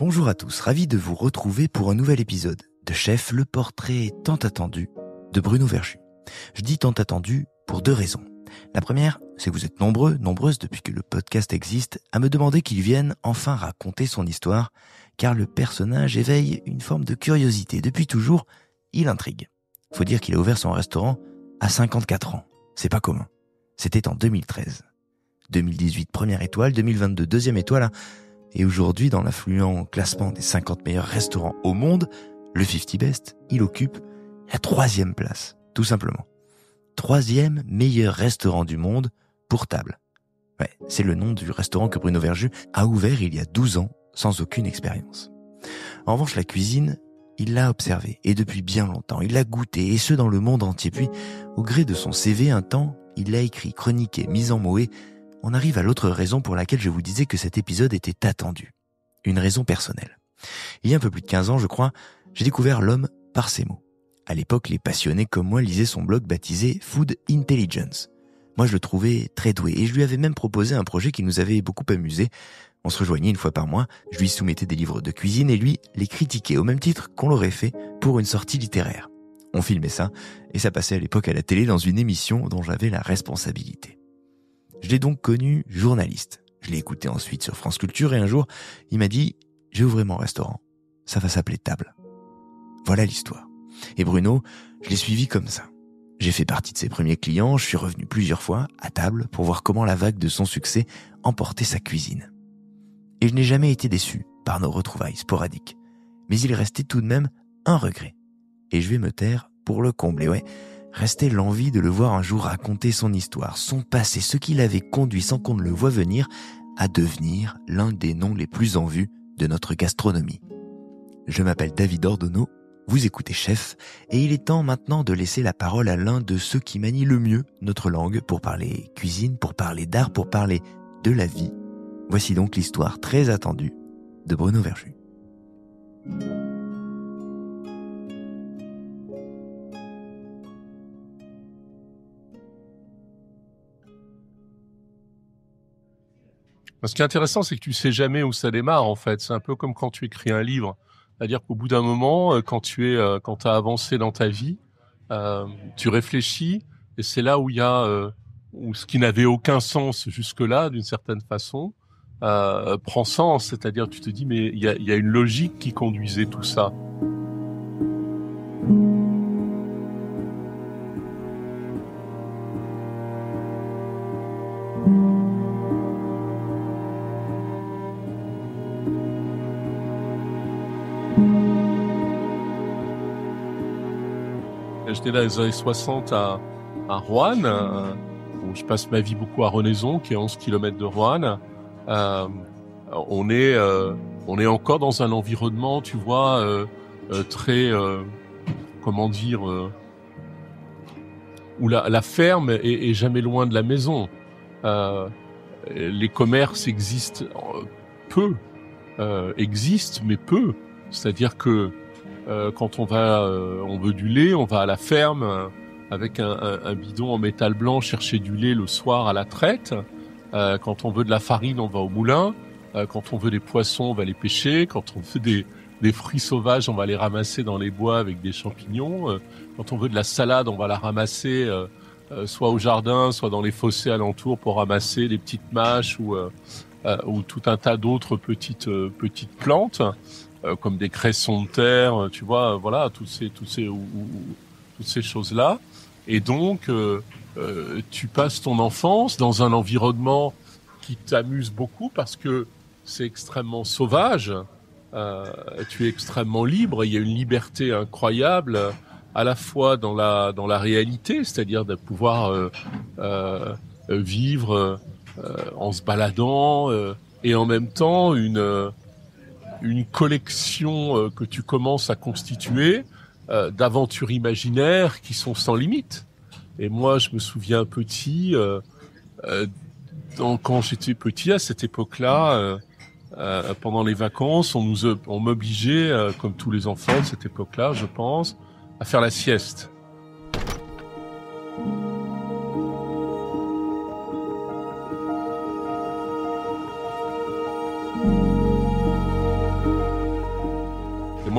Bonjour à tous, ravi de vous retrouver pour un nouvel épisode de Chef, le portrait tant attendu de Bruno Verjus. Je dis tant attendu pour deux raisons. La première, c'est que vous êtes nombreuses depuis que le podcast existe, à me demander qu'il vienne enfin raconter son histoire, car le personnage éveille une forme de curiosité. Depuis toujours, il intrigue. Faut dire qu'il a ouvert son restaurant à 54 ans. C'est pas commun. C'était en 2013. 2018, première étoile, 2022, deuxième étoile, et aujourd'hui, dans l'affluent classement des 50 meilleurs restaurants au monde, le 50 Best, il occupe la 3e place, tout simplement. 3e meilleur restaurant du monde pour table. Ouais, c'est le nom du restaurant que Bruno Verjus a ouvert il y a 12 ans, sans aucune expérience. En revanche, la cuisine, il l'a observée, et depuis bien longtemps. Il l'a goûtée, et ce dans le monde entier. Puis, au gré de son CV, un temps, il l'a écrit, chroniqué, mis en mots, et on arrive à l'autre raison pour laquelle je vous disais que cet épisode était attendu. Une raison personnelle. Il y a un peu plus de 15 ans, je crois, j'ai découvert l'homme par ses mots. À l'époque, les passionnés comme moi lisaient son blog baptisé Food Intelligence. Moi, je le trouvais très doué et je lui avais même proposé un projet qui nous avait beaucoup amusé. On se rejoignait une fois par mois, je lui soumettais des livres de cuisine et lui les critiquait au même titre qu'on l'aurait fait pour une sortie littéraire. On filmait ça et ça passait à l'époque à la télé dans une émission dont j'avais la responsabilité. Je l'ai donc connu journaliste. Je l'ai écouté ensuite sur France Culture et un jour, il m'a dit « J'ai ouvert mon restaurant. Ça va s'appeler Table ». Voilà l'histoire. Et Bruno, je l'ai suivi comme ça. J'ai fait partie de ses premiers clients, je suis revenu plusieurs fois à table pour voir comment la vague de son succès emportait sa cuisine. Et je n'ai jamais été déçu par nos retrouvailles sporadiques. Mais il restait tout de même un regret. Et je vais me taire pour le combler, ouais. Restait l'envie de le voir un jour raconter son histoire, son passé, ce qui l'avait conduit sans qu'on ne le voie venir à devenir l'un des noms les plus en vue de notre gastronomie. Je m'appelle David Ordonneau, vous écoutez Chef, et il est temps maintenant de laisser la parole à l'un de ceux qui manient le mieux notre langue pour parler cuisine, pour parler d'art, pour parler de la vie. Voici donc l'histoire très attendue de Bruno Verjus. Ce qui est intéressant, c'est que tu sais jamais où ça démarre, en fait. C'est un peu comme quand tu écris un livre. C'est-à-dire qu'au bout d'un moment, quand t'as avancé dans ta vie, tu réfléchis, et c'est là où il y a, où ce qui n'avait aucun sens jusque-là, d'une certaine façon, prend sens. C'est-à-dire, tu te dis, mais il y a une logique qui conduisait tout ça. J'étais dans les années 60 à Roanne, où je passe ma vie beaucoup à Renaison, qui est 11 km de Roanne. On est encore dans un environnement, tu vois, très, où la ferme est jamais loin de la maison. Les commerces existent mais peu. C'est-à-dire que quand on veut du lait, on va à la ferme avec un bidon en métal blanc chercher du lait le soir à la traite. Quand on veut de la farine, on va au moulin. Quand on veut des poissons, on va les pêcher. Quand on veut des fruits sauvages, on va les ramasser dans les bois avec des champignons. Quand on veut de la salade, on va la ramasser soit au jardin, soit dans les fossés alentours pour ramasser des petites mâches ou tout un tas d'autres petites plantes. Comme des cressons de terre, tu vois, voilà, toutes ces choses-là. Et donc, tu passes ton enfance dans un environnement qui t'amuse beaucoup parce que c'est extrêmement sauvage. Tu es extrêmement libre. Il y a une liberté incroyable, à la fois dans la réalité, c'est-à-dire de pouvoir vivre en se baladant, et en même temps une collection que tu commences à constituer d'aventures imaginaires qui sont sans limite. Et moi, je me souviens petit, quand j'étais petit, à cette époque-là, pendant les vacances, on m'obligeait, comme tous les enfants de cette époque-là, je pense, à faire la sieste.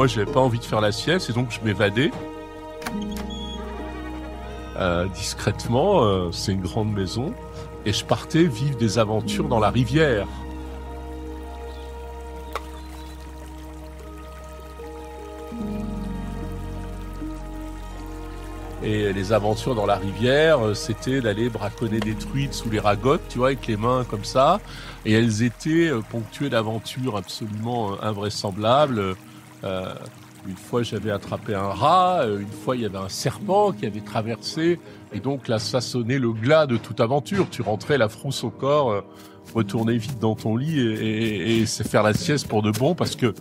moi, j'avais pas envie de faire la sieste et donc je m'évadais discrètement. C'est une grande maison et je partais vivre des aventures dans la rivière. Et les aventures dans la rivière, c'était d'aller braconner des truites sous les ragottes, tu vois, avec les mains comme ça. Et elles étaient ponctuées d'aventures absolument invraisemblables. Une fois, j'avais attrapé un rat. Une fois, il y avait un serpent qui avait traversé. Et donc, là, ça sonnait le glas de toute aventure. Tu rentrais la frousse au corps, retournais vite dans ton lit et c'est faire la sieste pour de bon parce que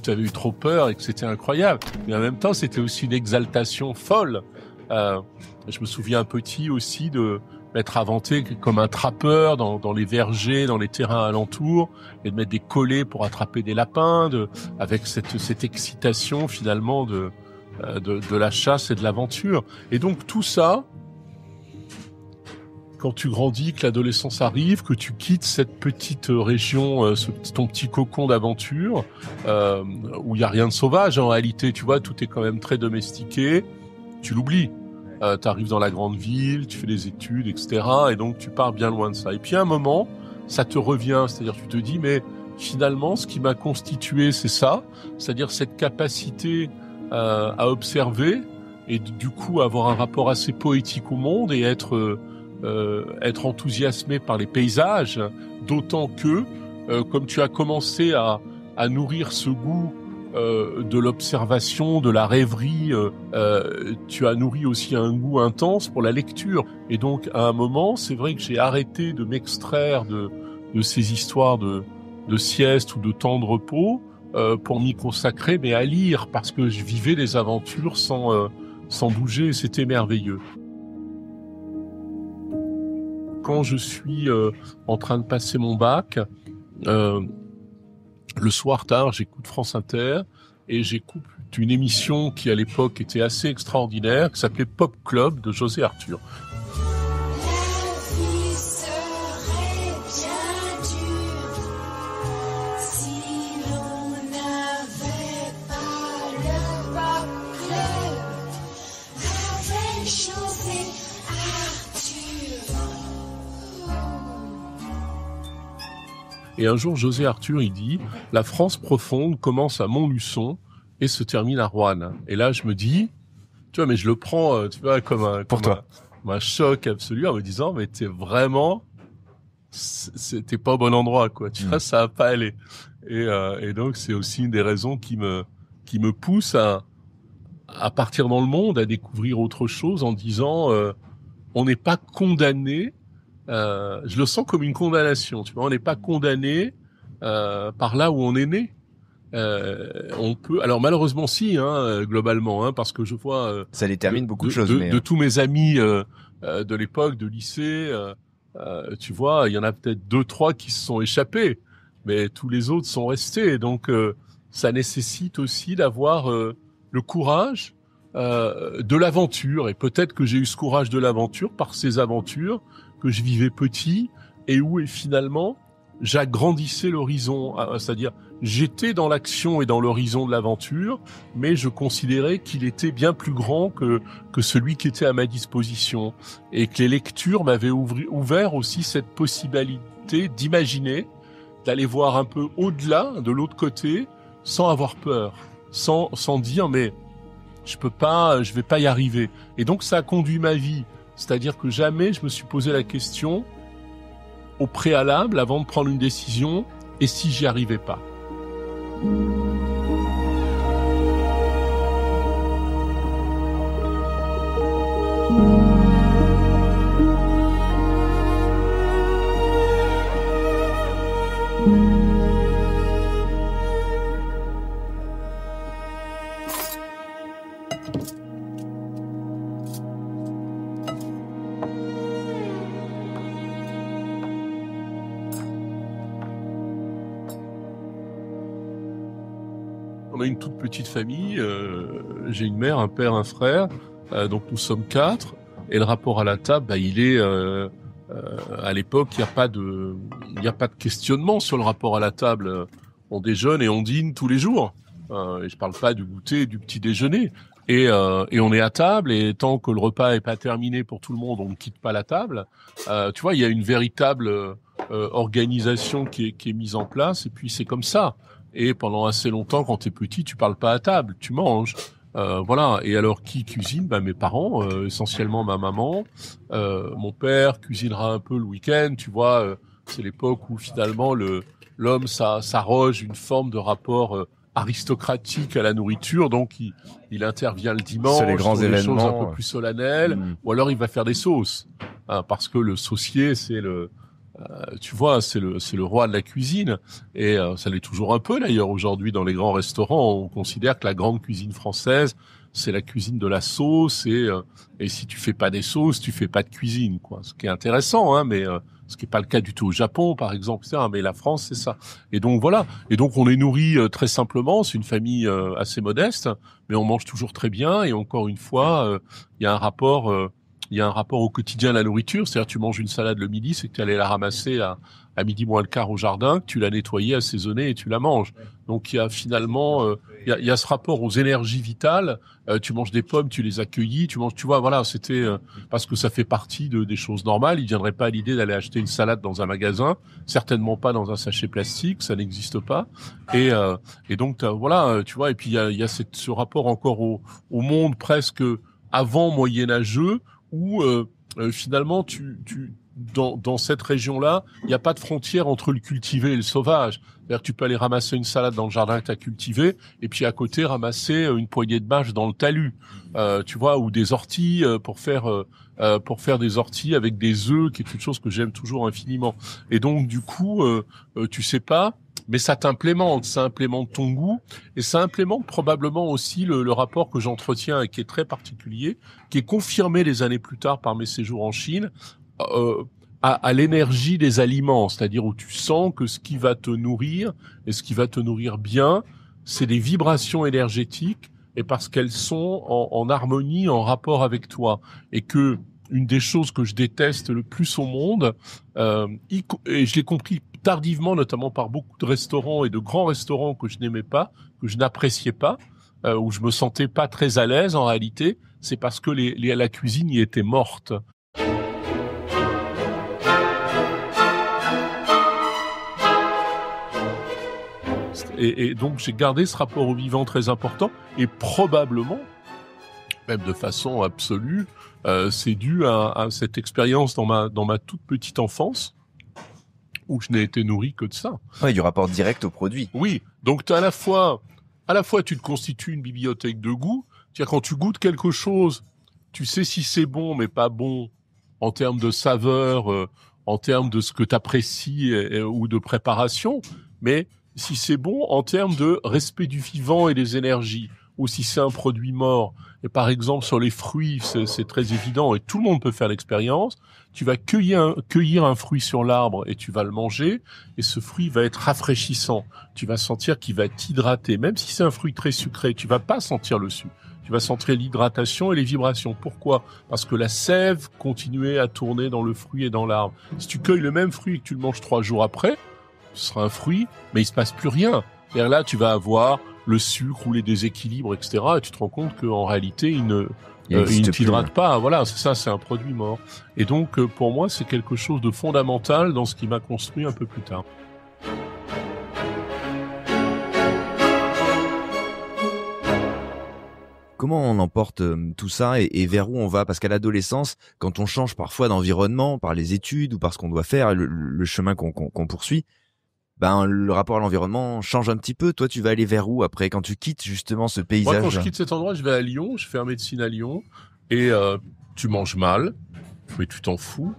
tu avais eu trop peur et que c'était incroyable. Mais en même temps, c'était aussi une exaltation folle. Je me souviens petit aussi de m'être inventé comme un trappeur dans les vergers, dans les terrains alentours, et de mettre des collets pour attraper des lapins, avec cette excitation finalement de la chasse et de l'aventure. Et donc tout ça, quand tu grandis, que l'adolescence arrive, que tu quittes cette petite région, ton petit cocon d'aventure, où il y a rien de sauvage en réalité, tu vois, tout est quand même très domestiqué. Tu l'oublies. T'arrives dans la grande ville, tu fais des études, etc. Et donc tu pars bien loin de ça. Et puis à un moment, ça te revient. C'est-à-dire tu te dis, mais finalement, ce qui m'a constitué, c'est ça. C'est-à-dire cette capacité à observer et du coup avoir un rapport assez poétique au monde et être enthousiasmé par les paysages. D'autant que, comme tu as commencé à nourrir ce goût de l'observation, de la rêverie, tu as nourri aussi un goût intense pour la lecture. Et donc, à un moment, c'est vrai que j'ai arrêté de m'extraire de ces histoires de sieste ou de temps de repos pour m'y consacrer, mais à lire, parce que je vivais des aventures sans bouger, et c'était merveilleux. Quand je suis en train de passer mon bac, le soir tard, j'écoute France Inter et j'écoute une émission qui à l'époque était assez extraordinaire, qui s'appelait Pop Club de José Arthur. Et un jour, José Arthur, il dit « La France profonde commence à Montluçon et se termine à Roanne. » Et là, je me dis, tu vois, mais je le prends, tu vois, comme un choc absolu en me disant « Mais t'es pas au bon endroit, quoi. Tu vois, ça va pas aller. » Et donc, c'est aussi une des raisons qui me pousse à partir dans le monde, à découvrir autre chose en disant on n'est pas condamné. Je le sens comme une condamnation, tu vois, on n'est pas condamné par là où on est né. On peut, alors malheureusement si, globalement, parce que je vois ça détermine beaucoup de choses. De tous mes amis de l'époque, de lycée, tu vois, il y en a peut-être 2-3 qui se sont échappés, mais tous les autres sont restés. Donc ça nécessite aussi d'avoir le courage de l'aventure. Et peut-être que j'ai eu ce courage de l'aventure par ces aventures que je vivais petit et où finalement j'agrandissais l'horizon, c'est-à-dire j'étais dans l'action et dans l'horizon de l'aventure, mais je considérais qu'il était bien plus grand que celui qui était à ma disposition, et que les lectures m'avaient ouvert aussi cette possibilité d'imaginer, d'aller voir un peu au-delà, de l'autre côté, sans avoir peur, sans dire mais je vais pas y arriver. Et donc ça a conduit ma vie. C'est-à-dire que jamais je me suis posé la question au préalable, avant de prendre une décision, et si j'y arrivais pas. On a une toute petite famille, j'ai une mère, un père, un frère, donc nous sommes 4, et le rapport à la table, il est à l'époque, il n'y a pas de questionnement sur le rapport à la table. On déjeune et on dîne tous les jours. Et je parle pas du goûter, du petit déjeuner. Et on est à table, et tant que le repas est pas terminé pour tout le monde, on ne quitte pas la table. Tu vois, il y a une véritable organisation qui est mise en place, et puis c'est comme ça. Et pendant assez longtemps, quand t'es petit, tu parles pas à table, tu manges. Voilà. Et alors, qui cuisine? Mes parents, essentiellement ma maman. Mon père cuisinera un peu le week-end, tu vois. C'est l'époque où finalement l'homme s'arroge une forme de rapport aristocratique à la nourriture, donc il intervient le dimanche sur les grands sur des choses événements, un peu plus solennelles, ou alors il va faire des sauces, parce que le saucier c'est tu vois, c'est le roi de la cuisine, et ça l'est toujours un peu d'ailleurs aujourd'hui dans les grands restaurants. On considère que la grande cuisine française c'est la cuisine de la sauce, et si tu fais pas des sauces, tu fais pas de cuisine, quoi. Ce qui est intéressant, mais ce qui est pas le cas du tout au Japon, par exemple, etc. Mais la France, c'est ça. Et donc voilà. Et donc on est nourri très simplement. C'est une famille assez modeste, mais on mange toujours très bien. Et encore une fois, il y a un rapport au quotidien à la nourriture. C'est-à-dire, tu manges une salade le midi, c'est que tu allais la ramasser à midi moins le quart au jardin, que tu l'as nettoyée, assaisonnée et tu la manges. Donc il y a finalement, il y a ce rapport aux énergies vitales. Tu manges des pommes, tu les as cueillies, tu vois, voilà, c'était parce que ça fait partie des choses normales. Il viendrait pas à l'idée d'aller acheter une salade dans un magasin, certainement pas dans un sachet plastique, ça n'existe pas. Et donc voilà, tu vois. Et puis il y a ce rapport encore au monde presque avant moyenâgeux, où finalement dans cette région-là, il n'y a pas de frontière entre le cultivé et le sauvage. C'est-à-dire que tu peux aller ramasser une salade dans le jardin que tu as cultivé, et puis à côté ramasser une poignée de mâches dans le talus, tu vois, ou des orties pour faire des orties avec des œufs, qui est une chose que j'aime toujours infiniment. Et donc du coup, tu sais pas, mais ça implémente ton goût, et ça implémente probablement aussi le rapport que j'entretiens et qui est très particulier, qui est confirmé des années plus tard par mes séjours en Chine, à l'énergie des aliments, c'est-à-dire où tu sens que ce qui va te nourrir, et ce qui va te nourrir bien, c'est des vibrations énergétiques, et parce qu'elles sont en harmonie, en rapport avec toi. Et que une des choses que je déteste le plus au monde, et je l'ai compris tardivement, notamment par beaucoup de restaurants et de grands restaurants que je n'aimais pas, que je n'appréciais pas, où je me sentais pas très à l'aise en réalité, c'est parce que la cuisine y était morte. Et donc j'ai gardé ce rapport au vivant très important, et probablement, même de façon absolue, c'est dû à cette expérience dans ma toute petite enfance, où je n'ai été nourri que de ça. Ouais, du rapport direct au produit. Oui, donc t'as à la fois tu te constitues une bibliothèque de goût. C'est-à-dire quand tu goûtes quelque chose, tu sais si c'est bon mais pas bon en termes de saveur, en termes de ce que t'apprécies ou de préparation, mais si c'est bon en termes de respect du vivant et des énergies, ou si c'est un produit mort. Et par exemple sur les fruits, c'est très évident et tout le monde peut faire l'expérience. Tu vas cueillir un fruit sur l'arbre et tu vas le manger, et ce fruit va être rafraîchissant. Tu vas sentir qu'il va t'hydrater. Même si c'est un fruit très sucré, tu vas pas sentir le sucre. Tu vas sentir l'hydratation et les vibrations. Pourquoi? Parce que la sève continuait à tourner dans le fruit et dans l'arbre. Si tu cueilles le même fruit et que tu le manges 3 jours après, ce sera un fruit, mais il se passe plus rien. Et là, tu vas avoir le sucre ou les déséquilibres, etc. Et tu te rends compte qu'en réalité, il ne t'hydrate pas. Voilà, c'est ça, c'est un produit mort. Et donc, pour moi, c'est quelque chose de fondamental dans ce qui m'a construit un peu plus tard. Comment on emporte tout ça et vers où on va? Parce qu'à l'adolescence, quand on change parfois d'environnement, par les études ou par ce qu'on doit faire, le chemin qu'on poursuit, le rapport à l'environnement change un petit peu. Toi, tu vas aller vers où après, quand tu quittes justement ce paysage? Moi, quand je quitte cet endroit, je vais à Lyon, je fais médecine à Lyon, et tu manges mal, mais tu t'en fous.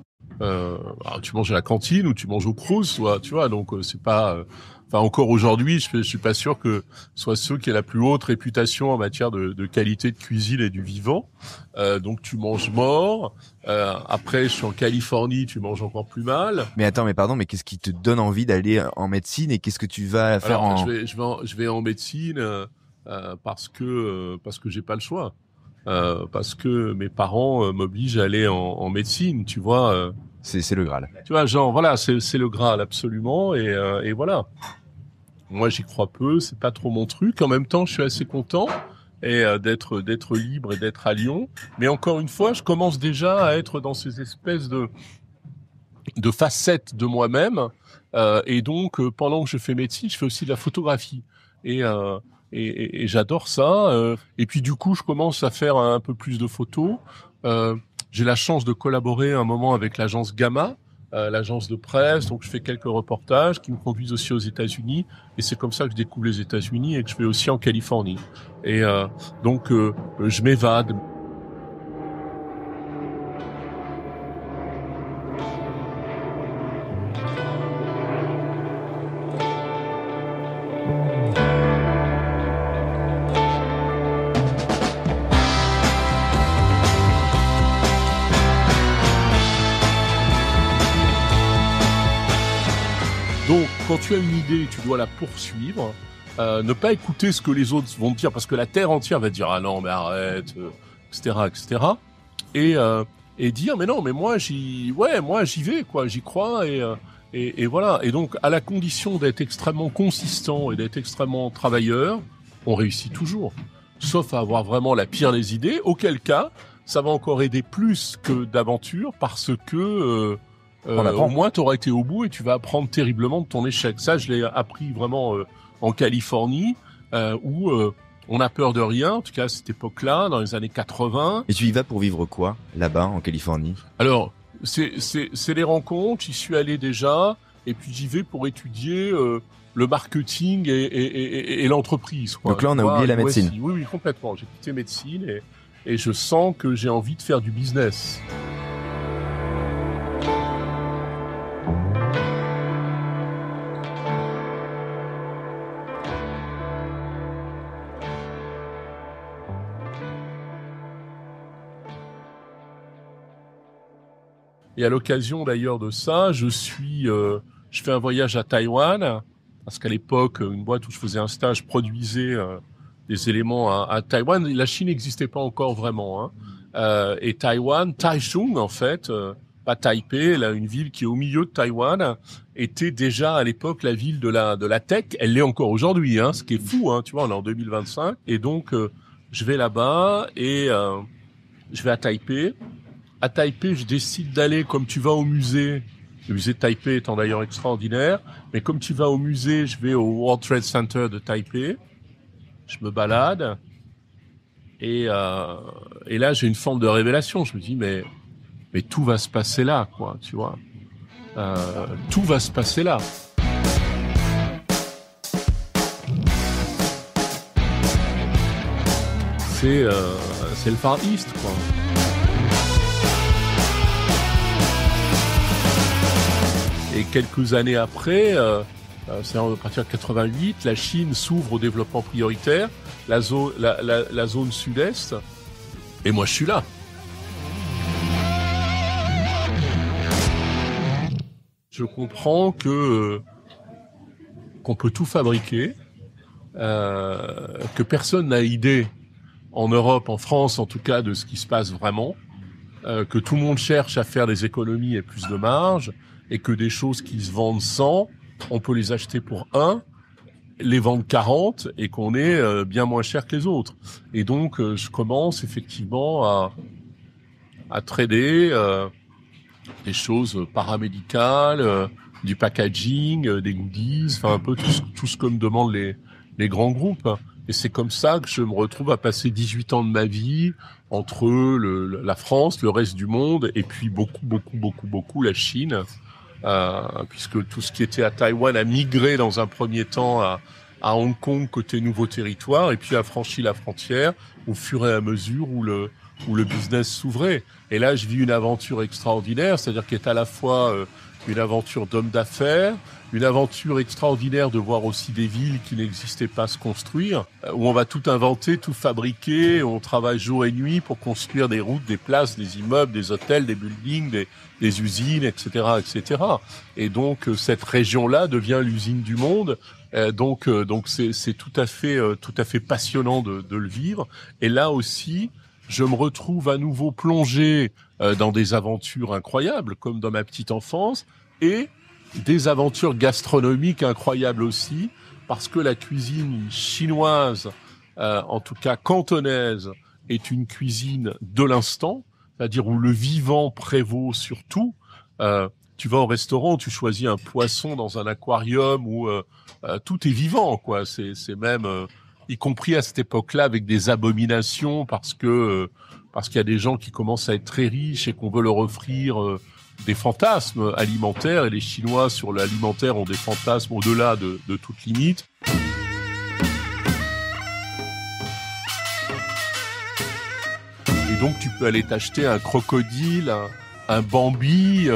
Tu manges à la cantine ou tu manges au Crous, tu vois, donc c'est pas... encore aujourd'hui, je suis pas sûr que ce soit ceux qui aient la plus haute réputation en matière de qualité de cuisine et du vivant. Donc tu manges mort. Après, je suis en Californie, tu manges encore plus mal. Mais attends, mais qu'est-ce qui te donne envie d'aller en médecine, et qu'est-ce que tu vas faire? Je vais en médecine parce que j'ai pas le choix. Parce que mes parents m'obligent à aller en médecine, tu vois. C'est le Graal. Tu vois, genre, voilà, c'est le Graal, absolument, et voilà. Moi, j'y crois peu, c'est pas trop mon truc. En même temps, je suis assez content d'être libre et d'être à Lyon. Mais encore une fois, je commence déjà à être dans ces espèces de facettes de moi-même. Et donc, pendant que je fais médecine, je fais aussi de la photographie. Et j'adore ça. Et puis du coup, je commence à faire un peu plus de photos. J'ai la chance de collaborer un moment avec l'agence Gamma, l'agence de presse. Donc je fais quelques reportages qui me conduisent aussi aux États-Unis. Et c'est comme ça que je découvre les États-Unis et que je vais aussi en Californie. Et donc je m'évade. Donc, quand tu as une idée, tu dois la poursuivre. Ne pas écouter ce que les autres vont te dire, parce que la terre entière va te dire « Ah non, mais arrête », etc., etc. Et dire « Mais non, mais moi j'y vais, quoi, j'y crois. » Et voilà. Et donc, à la condition d'être extrêmement consistant et d'être extrêmement travailleur, on réussit toujours. Sauf à avoir vraiment la pire des idées, auquel cas, ça va encore aider plus que d'aventure, parce que... au moins, tu auras été au bout et tu vas apprendre terriblement de ton échec. Ça, je l'ai appris vraiment en Californie, où on a peur de rien, en tout cas à cette époque-là, dans les années 80. Et tu y vas pour vivre quoi, là-bas, en Californie? Alors, c'est les rencontres, j'y suis allé déjà, et puis j'y vais pour étudier le marketing et l'entreprise, quoi. Donc là, on a oublié la médecine. Oui, complètement. J'ai quitté médecine et je sens que j'ai envie de faire du business. Et à l'occasion d'ailleurs de ça, je fais un voyage à Taïwan, parce qu'à l'époque, une boîte où je faisais un stage produisait des éléments à Taïwan. La Chine n'existait pas encore vraiment, hein. Et Taïwan, Taichung en fait, pas Taipei, là, une ville qui est au milieu de Taïwan, était déjà à l'époque la ville de la tech. Elle l'est encore aujourd'hui, hein, ce qui est fou, hein, tu vois, on est en 2025. Et donc, je vais là-bas et je vais à Taipei. À Taipei, je décide d'aller, comme tu vas au musée, le musée de Taipei étant d'ailleurs extraordinaire, mais comme tu vas au musée, je vais au World Trade Center de Taipei, je me balade, et là j'ai une forme de révélation, je me dis mais tout va se passer là, quoi, tu vois, tout va se passer là. C'est le Far East, quoi. Et quelques années après, c'est à partir de 88, la Chine s'ouvre au développement prioritaire, la zone sud-est, et moi je suis là. Je comprends qu'on peut tout fabriquer, que personne n'a idée en Europe, en France en tout cas, de ce qui se passe vraiment, que tout le monde cherche à faire des économies et plus de marge, et que des choses qui se vendent 100, on peut les acheter pour 1, les vendre 40, et qu'on est bien moins cher que les autres. Et donc, je commence effectivement à trader des choses paramédicales, du packaging, des goodies, enfin un peu tout ce que me demandent les grands groupes. Et c'est comme ça que je me retrouve à passer 18 ans de ma vie entre la France, le reste du monde, et puis beaucoup la Chine. Puisque tout ce qui était à Taïwan a migré dans un premier temps à Hong Kong côté nouveau territoire, et puis a franchi la frontière au fur et à mesure où le business s'ouvrait. Et là, je vis une aventure extraordinaire, c'est-à-dire qu'elle est à la fois une aventure d'homme d'affaires, une aventure extraordinaire de voir aussi des villes qui n'existaient pas se construire, où on va tout inventer, tout fabriquer, on travaille jour et nuit pour construire des routes, des places, des immeubles, des hôtels, des buildings, des usines, etc., etc. Et donc cette région-là devient l'usine du monde. Donc c'est tout à fait passionnant de le vivre. Et là aussi, je me retrouve à nouveau plongé dans des aventures incroyables, comme dans ma petite enfance, et des aventures gastronomiques incroyables aussi, parce que la cuisine chinoise, en tout cas cantonaise, est une cuisine de l'instant, c'est-à-dire où le vivant prévaut sur tout. Tu vas au restaurant, tu choisis un poisson dans un aquarium où tout est vivant, quoi. C'est même, y compris à cette époque-là, avec des abominations parce qu'il y a des gens qui commencent à être très riches et qu'on veut leur offrir des fantasmes alimentaires. Et les Chinois sur l'alimentaire ont des fantasmes au-delà de toute limite. Et donc tu peux aller t'acheter un crocodile, un Bambi,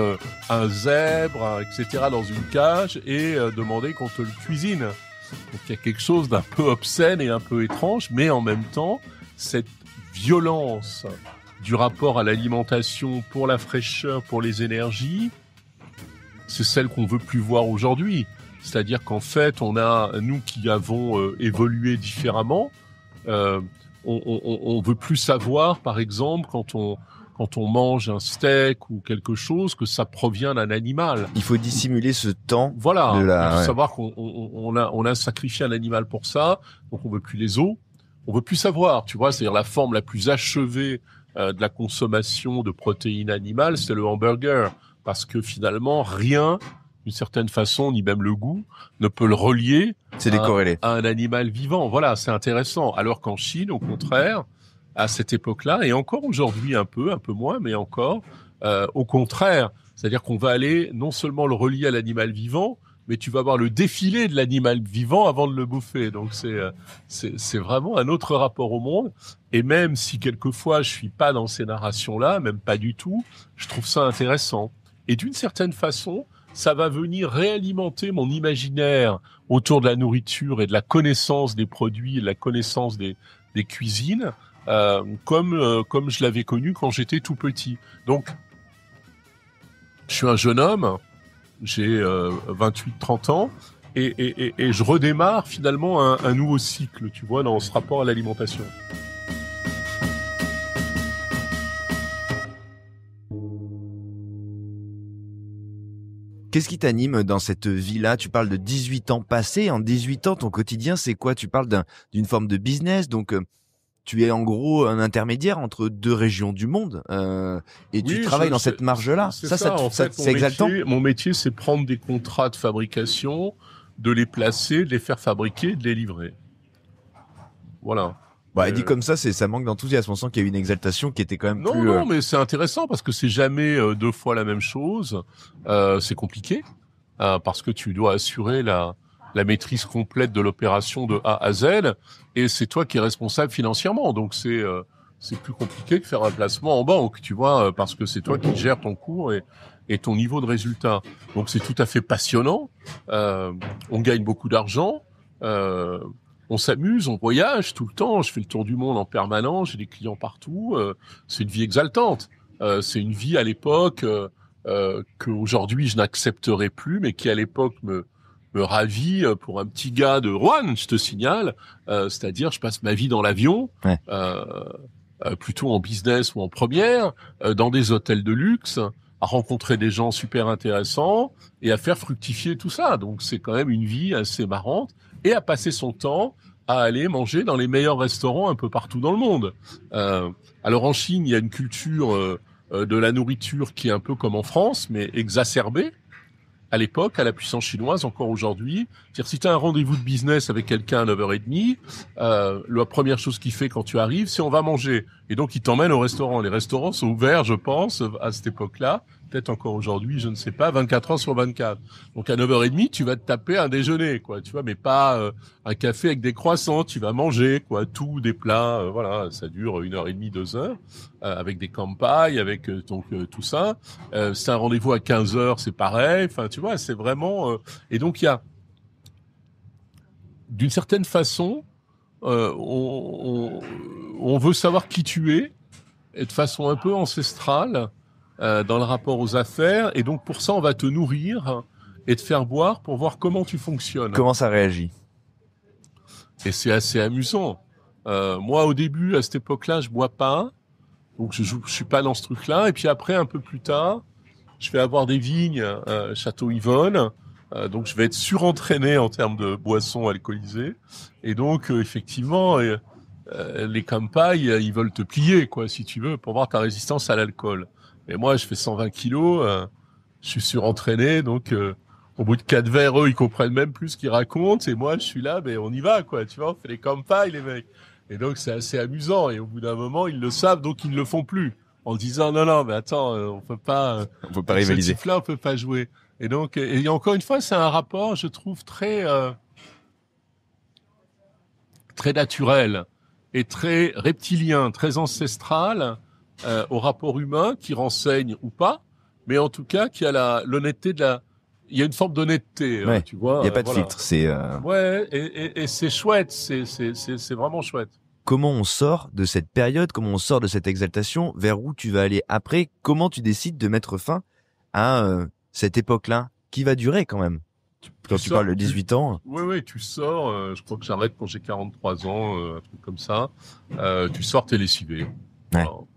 un zèbre, etc. dans une cage et demander qu'on te le cuisine. Donc il y a quelque chose d'un peu obscène et un peu étrange, mais en même temps, cette violence du rapport à l'alimentation pour la fraîcheur, pour les énergies, c'est celle qu'on veut plus voir aujourd'hui. C'est-à-dire qu'en fait, on a, nous qui avons évolué différemment, on veut plus savoir, par exemple, quand on mange un steak ou quelque chose, que ça provient d'un animal. Il faut dissimuler ce temps. Voilà. Il faut savoir qu'on a sacrifié un animal pour ça, donc on veut plus les os. On veut plus savoir, tu vois, c'est-à-dire la forme la plus achevée de la consommation de protéines animales, c'est le hamburger. Parce que finalement, rien, d'une certaine façon, ni même le goût, ne peut le relier à un animal vivant. Voilà, c'est intéressant. Alors qu'en Chine, au contraire, à cette époque-là, et encore aujourd'hui un peu moins, mais encore, au contraire, c'est-à-dire qu'on va aller non seulement le relier à l'animal vivant, mais tu vas voir le défilé de l'animal vivant avant de le bouffer. Donc c'est vraiment un autre rapport au monde. Et même si quelquefois je suis pas dans ces narrations-là, même pas du tout, je trouve ça intéressant. Et d'une certaine façon, ça va venir réalimenter mon imaginaire autour de la nourriture et de la connaissance des produits, et de la connaissance des cuisines, comme je l'avais connu quand j'étais tout petit. Donc, je suis un jeune homme, j'ai 28-30 ans, et je redémarre finalement un nouveau cycle, tu vois, dans ce rapport à l'alimentation. Qu'est-ce qui t'anime dans cette vie-là? Tu parles de 18 ans passés. En 18 ans, ton quotidien, c'est quoi? Tu parles d'une forme de business, donc tu es en gros un intermédiaire entre deux régions du monde et tu travailles dans cette marge-là. C'est exaltant. Mon métier, c'est prendre des contrats de fabrication, de les placer, de les faire fabriquer, de les livrer. Voilà. Dit comme ça, ça manque d'enthousiasme. On sent qu'il y a eu une exaltation qui était quand même plus... Non, mais c'est intéressant parce que c'est jamais deux fois la même chose. C'est compliqué parce que tu dois assurer la maîtrise complète de l'opération de A à Z et c'est toi qui es responsable financièrement. Donc c'est plus compliqué que faire un placement en banque, tu vois, parce que c'est toi qui gères ton cours et ton niveau de résultat. Donc c'est tout à fait passionnant. On gagne beaucoup d'argent. On s'amuse, on voyage tout le temps. Je fais le tour du monde en permanence, j'ai des clients partout. C'est une vie exaltante. C'est une vie à l'époque qu'aujourd'hui je n'accepterai plus, mais qui à l'époque me ravit pour un petit gars de Rouen, je te signale. C'est-à-dire, je passe ma vie dans l'avion, plutôt en business ou en première, dans des hôtels de luxe, à rencontrer des gens super intéressants et à faire fructifier tout ça. Donc c'est quand même une vie assez marrante. Et à passer son temps à aller manger dans les meilleurs restaurants un peu partout dans le monde. Alors en Chine, il y a une culture de la nourriture qui est un peu comme en France, mais exacerbée. À l'époque, à la puissance chinoise, encore aujourd'hui. C'est-à-dire, si tu as un rendez-vous de business avec quelqu'un à 9h30, la première chose qu'il fait quand tu arrives, c'est on va manger. Et donc, il t'emmène au restaurant. Les restaurants sont ouverts, je pense, à cette époque-là. Peut-être encore aujourd'hui, je ne sais pas, 24 heures sur 24. Donc, à 9h30, tu vas te taper un déjeuner, quoi. Tu vois, mais pas un café avec des croissants. Tu vas manger, quoi. Tout, des plats, voilà. Ça dure 1h30, 2 heures, avec des kampai, avec tout ça. C'est un rendez-vous à 15h, c'est pareil. Enfin, tu vois, c'est vraiment... Et donc, il y a... D'une certaine façon, on veut savoir qui tu es, et de façon un peu ancestrale, dans le rapport aux affaires. Et donc, pour ça, on va te nourrir et te faire boire pour voir comment tu fonctionnes. Comment ça réagit? Et c'est assez amusant. Moi, au début, à cette époque-là, je bois pas. Donc, je suis pas dans ce truc-là. Et puis après, un peu plus tard, je vais avoir des vignes, Château Yvonne. Donc je vais être surentraîné en termes de boissons alcoolisées. Et donc effectivement, les kampai, ils veulent te plier, quoi, si tu veux, pour voir ta résistance à l'alcool. Et moi, je fais 120 kilos, je suis surentraîné, donc au bout de 4 verres, eux, ils comprennent même plus ce qu'ils racontent. Et moi, je suis là, mais on y va, quoi. Tu vois, on fait les kampai, les mecs. Et donc c'est assez amusant. Et au bout d'un moment, ils le savent, donc ils ne le font plus. En disant non, mais attends, on peut pas rivaliser. Ce type-là, on peut pas jouer. Et donc, et encore une fois, c'est un rapport, je trouve, très naturel et très reptilien, très ancestral au rapport humain qui renseigne ou pas, mais en tout cas qui a l'honnêteté il y a une forme d'honnêteté, Ouais. tu vois. Il n'y a pas de filtre. Ouais, et c'est chouette, c'est vraiment chouette. Comment on sort de cette période, comment on sort de cette exaltation, vers où tu vas aller après, comment tu décides de mettre fin à cette époque-là, qui va durer quand même. Quand tu parles de 18 ans. Oui, tu sors, je crois que j'arrête quand j'ai 43 ans, un truc comme ça. Tu sors, t'es lessivé. Ouais. Alors,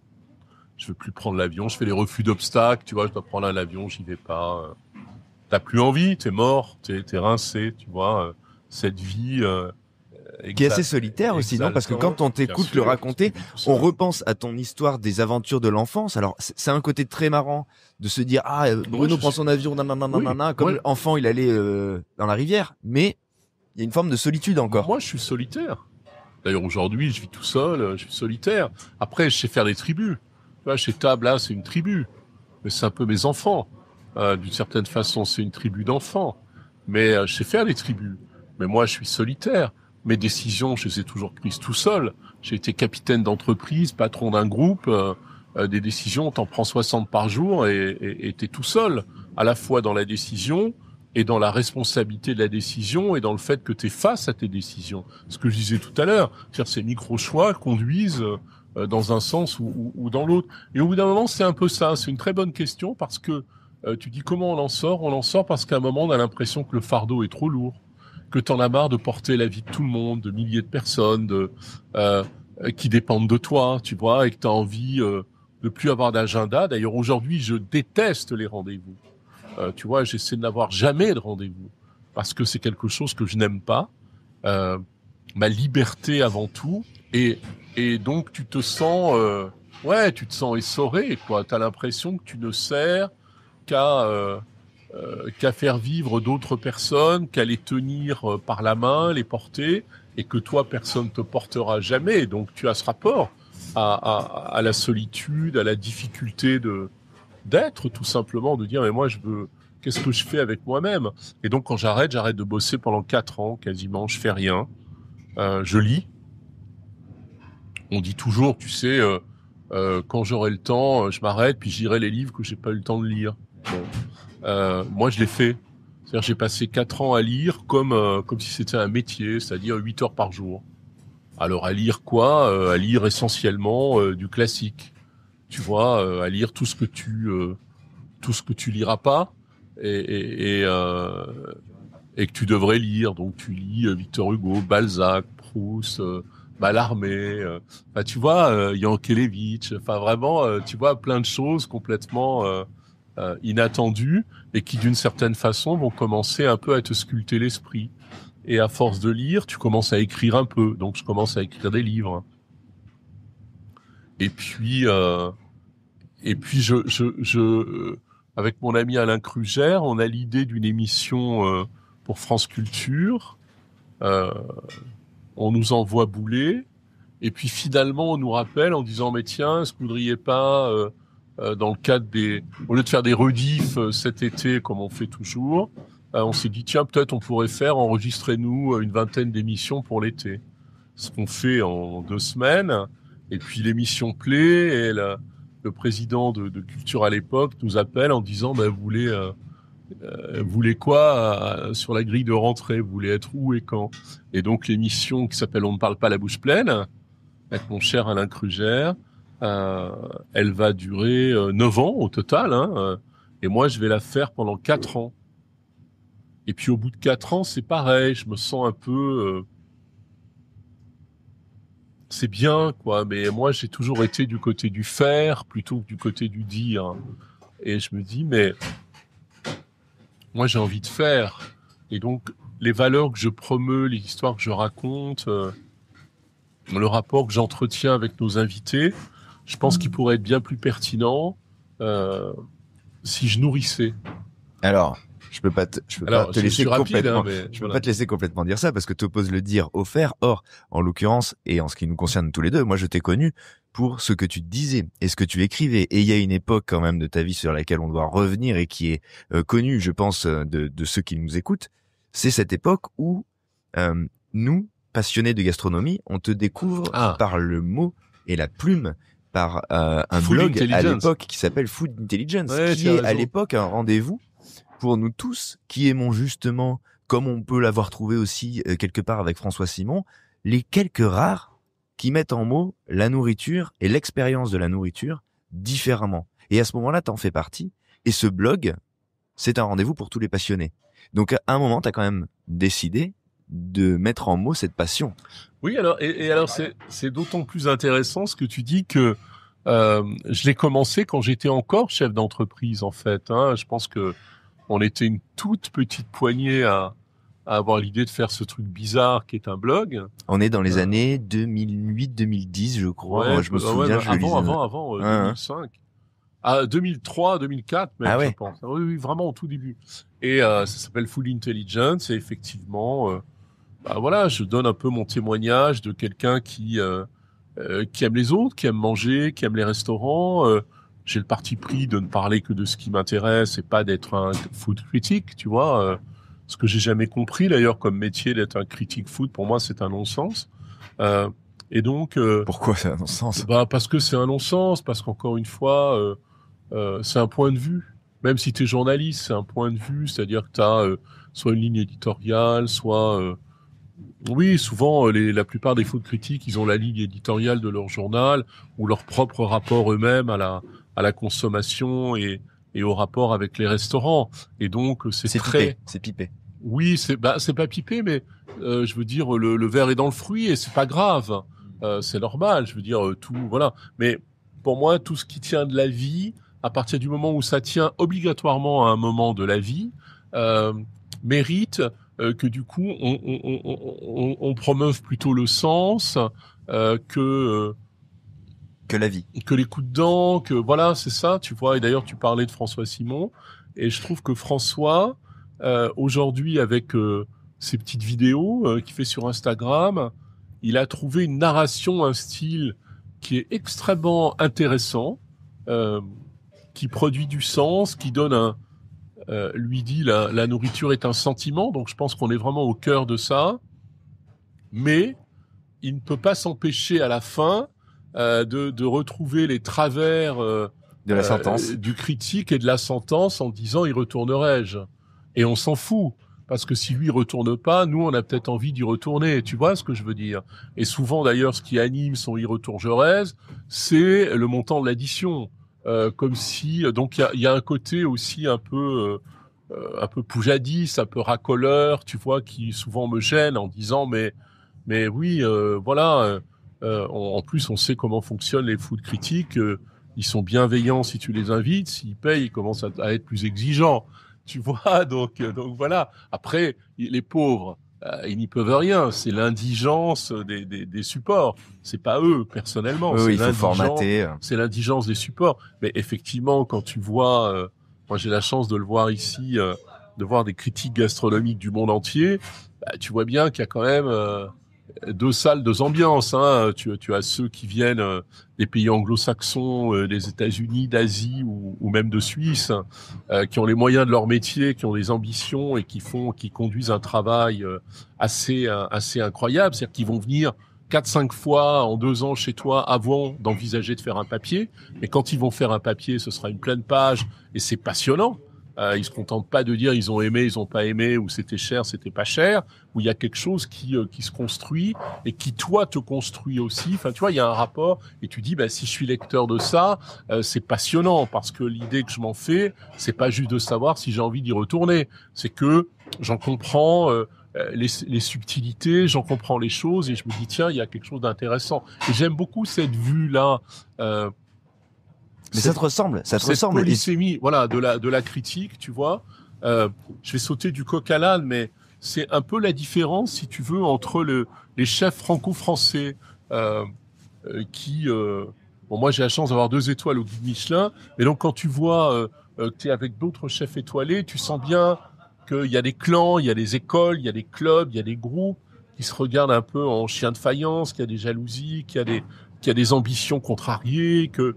je veux plus prendre l'avion, je fais les refus d'obstacles, tu vois, je dois prendre un avion, j'y vais pas. T'as plus envie, t'es mort, t'es rincé, tu vois. Cette vie... qui est assez solitaire aussi, non? Parce que quand on t'écoute le raconter, on repense à ton histoire des aventures de l'enfance. Alors, c'est un côté très marrant de se dire, Bruno prend son avion, comme enfant, il allait dans la rivière. Mais il y a une forme de solitude encore. Moi, je suis solitaire. D'ailleurs, aujourd'hui, je vis tout seul, je suis solitaire. Après, je sais faire des tribus. Tu vois, chez Table, là, c'est une tribu. Mais c'est un peu mes enfants. D'une certaine façon, c'est une tribu d'enfants. Mais je sais faire des tribus. Mais moi, je suis solitaire. Mes décisions, je les ai toujours prises tout seul. J'ai été capitaine d'entreprise, patron d'un groupe. Des décisions, t'en prends 60 par jour et t'es tout seul, à la fois dans la décision et dans la responsabilité de la décision et dans le fait que t'es face à tes décisions. Ce que je disais tout à l'heure, c'est-à-dire ces micro-choix conduisent dans un sens ou dans l'autre. Et au bout d'un moment, c'est un peu ça. C'est une très bonne question parce que tu dis comment on en sort? On en sort parce qu'à un moment, on a l'impression que le fardeau est trop lourd, que t'en as marre de porter la vie de tout le monde, de milliers de personnes qui dépendent de toi, tu vois, et que t'as envie de plus avoir d'agenda. D'ailleurs, aujourd'hui, je déteste les rendez-vous. Tu vois, j'essaie de n'avoir jamais de rendez-vous parce que c'est quelque chose que je n'aime pas. Ma liberté avant tout. Et donc, tu te sens essoré, quoi. T'as l'impression que tu ne sers qu'à faire vivre d'autres personnes, qu'à les tenir par la main, les porter, et que toi, personne te portera jamais. Donc, tu as ce rapport à la solitude, à la difficulté d'être, tout simplement, de dire, mais moi, qu'est-ce que je fais avec moi-même? Et donc, quand j'arrête de bosser pendant 4 ans, quasiment, je fais rien. Je lis. On dit toujours, tu sais, quand j'aurai le temps, je m'arrête, puis j'irai les livres que j'ai pas eu le temps de lire. Bon. Moi, je l'ai fait. C'est-à-dire, j'ai passé 4 ans à lire comme si c'était un métier, c'est-à-dire 8 heures par jour. Alors, à lire quoi? À lire essentiellement du classique. Tu vois, à lire tout ce que tu liras pas et que tu devrais lire. Donc, tu lis Victor Hugo, Balzac, Proust, Mallarmé, tu vois, Yankelevitch. Enfin, vraiment, tu vois, plein de choses complètement inattendues et qui, d'une certaine façon, vont commencer un peu à te sculpter l'esprit. Et à force de lire, tu commences à écrire un peu. Donc, je commence à écrire des livres. Et puis avec mon ami Alain Krugère, on a l'idée d'une émission pour France Culture. On nous envoie bouler. Et puis finalement, on nous rappelle en disant, mais tiens, est-ce que vous voudriez pas, dans le cadre au lieu de faire des rediffs cet été, comme on fait toujours, on s'est dit, tiens, peut-être on pourrait enregistrez-nous une 20aine d'émissions pour l'été. Ce qu'on fait en 2 semaines. Et puis l'émission plaît et le président de Culture à l'époque nous appelle en disant, vous voulez quoi sur la grille de rentrée? Vous voulez être où et quand? Et donc l'émission qui s'appelle On ne parle pas la bouche pleine, avec mon cher Alain Krugère, elle va durer 9 ans au total, et moi je vais la faire pendant 4 ans. Et puis au bout de 4 ans, c'est pareil, je me sens un peu... c'est bien, quoi, mais moi j'ai toujours été du côté du faire plutôt que du côté du dire. Et je me dis, mais moi j'ai envie de faire. Et donc les valeurs que je promeus, les histoires que je raconte, le rapport que j'entretiens avec nos invités, je pense qu'il pourrait être bien plus pertinent si je nourrissais. Alors, je peux pas te laisser complètement, je peux pas te laisser complètement dire ça parce que tu opposes le dire au faire. Or, en l'occurrence, et en ce qui nous concerne tous les deux, moi je t'ai connu pour ce que tu disais et ce que tu écrivais. Et il y a une époque quand même de ta vie sur laquelle on doit revenir et qui est connue, je pense, de ceux qui nous écoutent. C'est cette époque où nous, passionnés de gastronomie, on te découvre par le mot et la plume, par un Food blog à Intelligence. l'époque qui s'appelle Food Intelligence, ouais, qui est à l'époque un rendez-vous pour nous tous qui aimons justement, comme on peut l'avoir trouvé aussi quelque part avec François Simon, les quelques rares qui mettent en mots la nourriture et l'expérience de la nourriture différemment. Et à ce moment-là, t'en fais partie. Et ce blog, c'est un rendez-vous pour tous les passionnés. Donc à un moment, t'as quand même décidé de mettre en mots cette passion. Oui, alors et alors c'est d'autant plus intéressant ce que tu dis que je l'ai commencé quand j'étais encore chef d'entreprise en fait. Hein. Je pense que on était une toute petite poignée à avoir l'idée de faire ce truc bizarre qui est un blog. On est dans les années 2008-2010, je crois. Ouais, moi, je me souviens. Avant 2005. 2003, 2004 même, je pense. Oui, vraiment au tout début. Et ça s'appelle Food Intelligence. Et effectivement, voilà, je donne un peu mon témoignage de quelqu'un qui aime les autres, qui aime manger, qui aime les restaurants. J'ai le parti pris de ne parler que de ce qui m'intéresse et pas d'être un food critique, tu vois. Ce que j'ai jamais compris d'ailleurs comme métier d'être un critique food, pour moi c'est un non-sens. Et donc pourquoi c'est un non-sens ? Parce que c'est un non-sens, parce qu'encore une fois c'est un point de vue. Même si tu es journaliste, c'est un point de vue, c'est-à-dire que tu as soit une ligne éditoriale, soit oui, souvent la plupart des food critiques, ils ont la ligne éditoriale de leur journal ou leur propre rapport eux-mêmes à la consommation et au rapport avec les restaurants. Et donc c'est très pipé. Oui, c'est pas pipé, mais je veux dire le verre est dans le fruit et c'est pas grave. C'est normal, je veux dire tout voilà. Mais pour moi, tout ce qui tient de la vie, à partir du moment où ça tient obligatoirement à un moment de la vie, mérite que du coup on promeuve plutôt le sens que la vie, que les coups de dents, que voilà, c'est ça, tu vois. Et d'ailleurs, tu parlais de François Simon, et je trouve que François aujourd'hui avec ses petites vidéos qu'il fait sur Instagram, il a trouvé une narration, un style qui est extrêmement intéressant, qui produit du sens, qui donne lui dit la nourriture est un sentiment, donc je pense qu'on est vraiment au cœur de ça, mais il ne peut pas s'empêcher à la fin de retrouver les travers de la sentence, du critique et de la sentence en disant y retournerai-je, et on s'en fout parce que si lui retourne pas, nous on a peut-être envie d'y retourner, tu vois ce que je veux dire. Et souvent d'ailleurs ce qui anime son y retournerai-je, c'est le montant de l'addition. Comme si donc il y a un côté aussi un peu poujadiste, un peu racoleur, tu vois, qui souvent me gêne en disant mais oui voilà en plus on sait comment fonctionnent les food critiques, ils sont bienveillants si tu les invites, s'ils payent ils commencent à être plus exigeants, tu vois, donc voilà. Après les pauvres ils n'y peuvent rien, c'est l'indigence des supports. C'est pas eux personnellement, oui, c'est il faut formater. C'est l'indigence des supports. Mais effectivement, quand tu vois, moi j'ai la chance de le voir ici, de voir des critiques gastronomiques du monde entier, tu vois bien qu'il y a quand même deux salles, deux ambiances. Hein. Tu as ceux qui viennent des pays anglo-saxons, des États-Unis, d'Asie ou même de Suisse, qui ont les moyens de leur métier, qui ont des ambitions et qui conduisent un travail assez incroyable. C'est-à-dire qu'ils vont venir 4-5 fois en 2 ans chez toi avant d'envisager de faire un papier. Mais quand ils vont faire un papier, ce sera une pleine page et c'est passionnant. Ils se contentent pas de dire ils ont aimé, ils ont pas aimé, ou c'était cher, c'était pas cher, où il y a quelque chose qui se construit et qui toi te construit aussi. Enfin, tu vois, il y a un rapport et tu dis si je suis lecteur de ça, c'est passionnant parce que l'idée que je m'en fais, c'est pas juste de savoir si j'ai envie d'y retourner, c'est que j'en comprends les subtilités, j'en comprends les choses et je me dis tiens, il y a quelque chose d'intéressant. Et j'aime beaucoup cette vue-là. Mais ça te ressemble. Polysémie, voilà, de la critique, tu vois. Je vais sauter du coq à l'âne, mais c'est un peu la différence, si tu veux, entre les chefs franco-français qui... Bon, moi, j'ai la chance d'avoir 2 étoiles au guide Michelin, mais donc quand tu vois que tu es avec d'autres chefs étoilés, tu sens bien qu'il y a des clans, il y a des écoles, il y a des clubs, il y a des groupes qui se regardent un peu en chien de faïence, qu'il y a des jalousies, qu'il y a des ambitions contrariées, que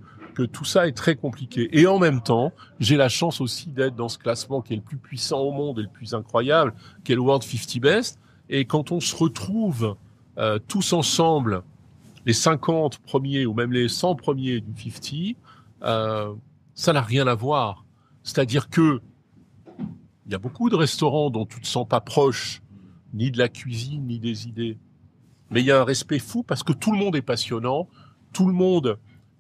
tout ça est très compliqué. Et en même temps, j'ai la chance aussi d'être dans ce classement qui est le plus puissant au monde et le plus incroyable, qui est le World 50 Best. Et quand on se retrouve tous ensemble, les 50 premiers ou même les 100 premiers du 50, ça n'a rien à voir. C'est-à-dire que il y a beaucoup de restaurants dont tu te sens pas proche, ni de la cuisine, ni des idées. Mais il y a un respect fou parce que tout le monde est passionnant, tout le monde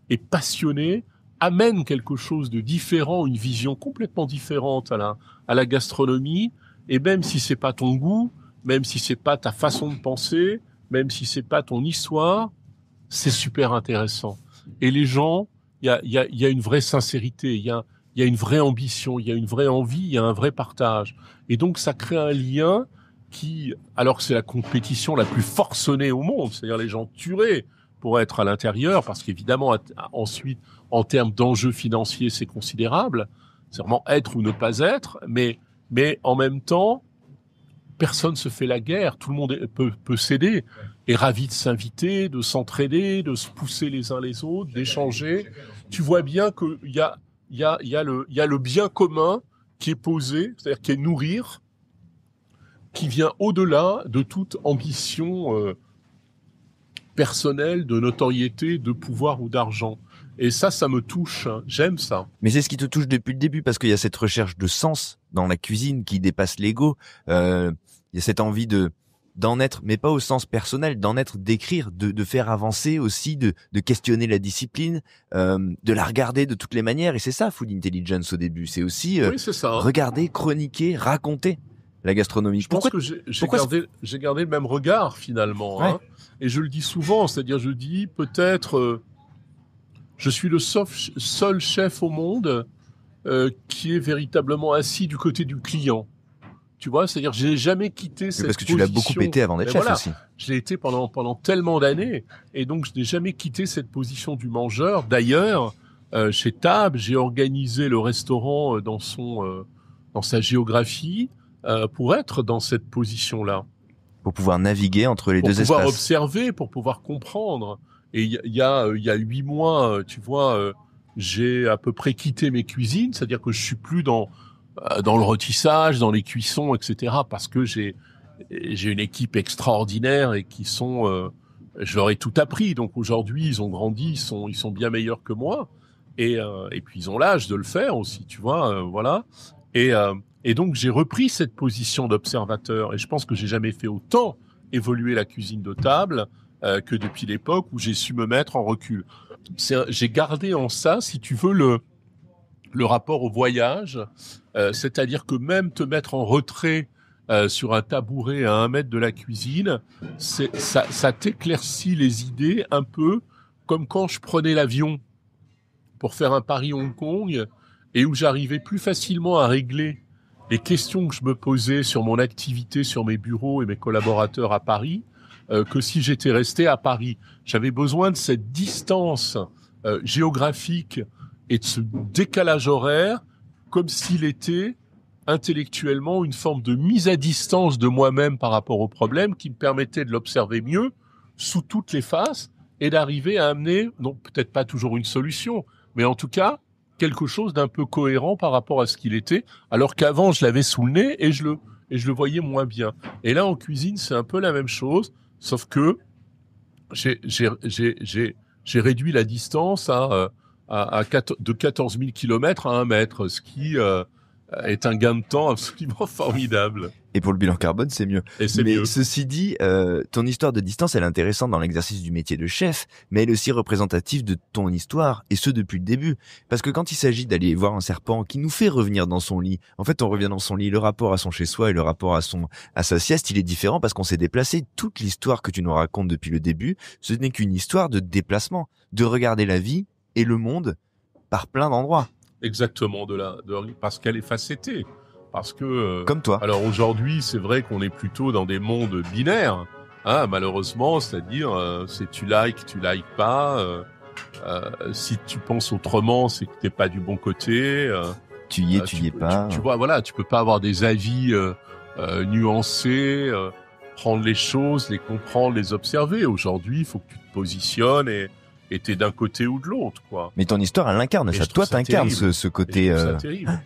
est passionné, amène quelque chose de différent, une vision complètement différente à la gastronomie. Et même si c'est pas ton goût, même si c'est pas ta façon de penser, même si c'est pas ton histoire, c'est super intéressant. Et les gens, il y a une vraie sincérité, il y a une vraie ambition, il y a une vraie envie, il y a un vrai partage. Et donc, ça crée un lien qui, alors que c'est la compétition la plus forcenée au monde, c'est-à-dire les gens tueraient pour être à l'intérieur, parce qu'évidemment, ensuite, en termes d'enjeux financiers, c'est considérable. C'est vraiment être ou ne pas être, mais en même temps, personne se fait la guerre, tout le monde peut s'aider, est ravi de s'inviter, de s'entraider, de se pousser les uns les autres, d'échanger. Tu vois bien qu'il y a le bien commun qui est posé, c'est-à-dire qui est nourrir, qui vient au-delà de toute ambition personnelle, de notoriété, de pouvoir ou d'argent. Et ça me touche, hein. J'aime ça. Mais c'est ce qui te touche depuis le début, parce qu'il y a cette recherche de sens dans la cuisine qui dépasse l'ego. Il y a cette envie d'en être, mais pas au sens personnel, d'en être, d'écrire, de faire avancer aussi, de questionner la discipline, de la regarder de toutes les manières. Et c'est ça, Food Intelligence au début. C'est aussi oui, c'est ça, hein. Regarder, chroniquer, raconter la gastronomie. Je pense que j'ai gardé le même regard finalement. Ouais. Hein. Et je le dis souvent, c'est-à-dire je dis peut-être... je suis le seul chef au monde qui est véritablement assis du côté du client. Tu vois, c'est-à-dire je n'ai jamais quitté cette position. Parce que tu l'as beaucoup été avant d'être chef voilà, aussi. Je l'ai été pendant tellement d'années, et donc je n'ai jamais quitté cette position du mangeur. D'ailleurs, chez Tab, j'ai organisé le restaurant dans sa géographie pour être dans cette position-là. Pour pouvoir naviguer entre les deux espaces. Pour pouvoir observer, pour pouvoir comprendre. Et il y a 8 mois, tu vois, j'ai à peu près quitté mes cuisines, c'est-à-dire que je suis plus dans le rôtissage, dans les cuissons, etc. Parce que j'ai une équipe extraordinaire et qui sont, je leur ai tout appris. Donc aujourd'hui, ils ont grandi, ils sont bien meilleurs que moi. Et puis ils ont l'âge de le faire aussi, tu vois, voilà. Et donc j'ai repris cette position d'observateur. Et je pense que j'ai jamais fait autant évoluer la cuisine de table que depuis l'époque où j'ai su me mettre en recul. J'ai gardé en ça, si tu veux, le rapport au voyage, c'est-à-dire que même te mettre en retrait sur un tabouret à 1 mètre de la cuisine, ça t'éclaircit les idées un peu comme quand je prenais l'avion pour faire un Paris-Hong Kong et où j'arrivais plus facilement à régler les questions que je me posais sur mon activité, sur mes bureaux et mes collaborateurs à Paris, que si j'étais resté à Paris. J'avais besoin de cette distance géographique et de ce décalage horaire, comme s'il était intellectuellement une forme de mise à distance de moi-même par rapport au problème qui me permettait de l'observer mieux, sous toutes les faces, et d'arriver à amener, non, peut-être pas toujours une solution, mais en tout cas, quelque chose d'un peu cohérent par rapport à ce qu'il était, alors qu'avant, je l'avais sous le nez et je le voyais moins bien. Et là, en cuisine, c'est un peu la même chose, sauf que j'ai réduit la distance de 14 000 kilomètres à 1 mètre, ce qui est un gain de temps absolument formidable. Et pour le bilan carbone, c'est mieux. Et c'est mais mieux. Ceci dit, ton histoire de distance, elle est intéressante dans l'exercice du métier de chef, mais elle est aussi représentative de ton histoire, et ce depuis le début. Parce que quand il s'agit d'aller voir un serpent qui nous fait revenir dans son lit, en fait, on revient dans son lit, le rapport à son chez-soi et le rapport à sa sieste, il est différent parce qu'on s'est déplacé. Toute l'histoire que tu nous racontes depuis le début, ce n'est qu'une histoire de déplacement, de regarder la vie et le monde par plein d'endroits. Exactement, parce qu'elle est facettée. Parce que Comme toi. alors aujourd'hui, c'est vrai qu'on est plutôt dans des mondes binaires, hein, malheureusement, c'est-à-dire c'est tu likes pas. Si tu penses autrement, c'est que t'es pas du bon côté. Tu y es pas. Tu vois, voilà, tu peux pas avoir des avis nuancés, prendre les choses, les comprendre, les observer. Aujourd'hui, il faut que tu te positionnes et t'es d'un côté ou de l'autre, quoi. Mais ton histoire, elle l'incarne. Ça, toi, t'incarnes ce côté. Et je trouve ça terrible.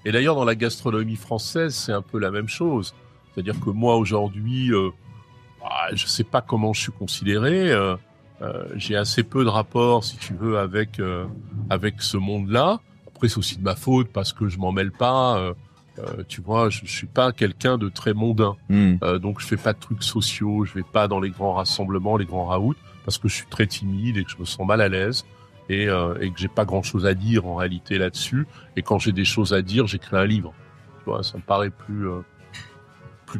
Et d'ailleurs, dans la gastronomie française, c'est un peu la même chose. C'est-à-dire que moi, aujourd'hui, je sais pas comment je suis considéré. J'ai assez peu de rapport, si tu veux, avec ce monde-là. Après, c'est aussi de ma faute parce que je m'en mêle pas. Tu vois, je suis pas quelqu'un de très mondain. Donc, je fais pas de trucs sociaux. Je vais pas dans les grands rassemblements, les grands raouts, parce que je suis très timide et que je me sens mal à l'aise et que j'ai pas grand-chose à dire en réalité là-dessus. Et quand j'ai des choses à dire, j'écris un livre. Tu vois, ça me paraît plus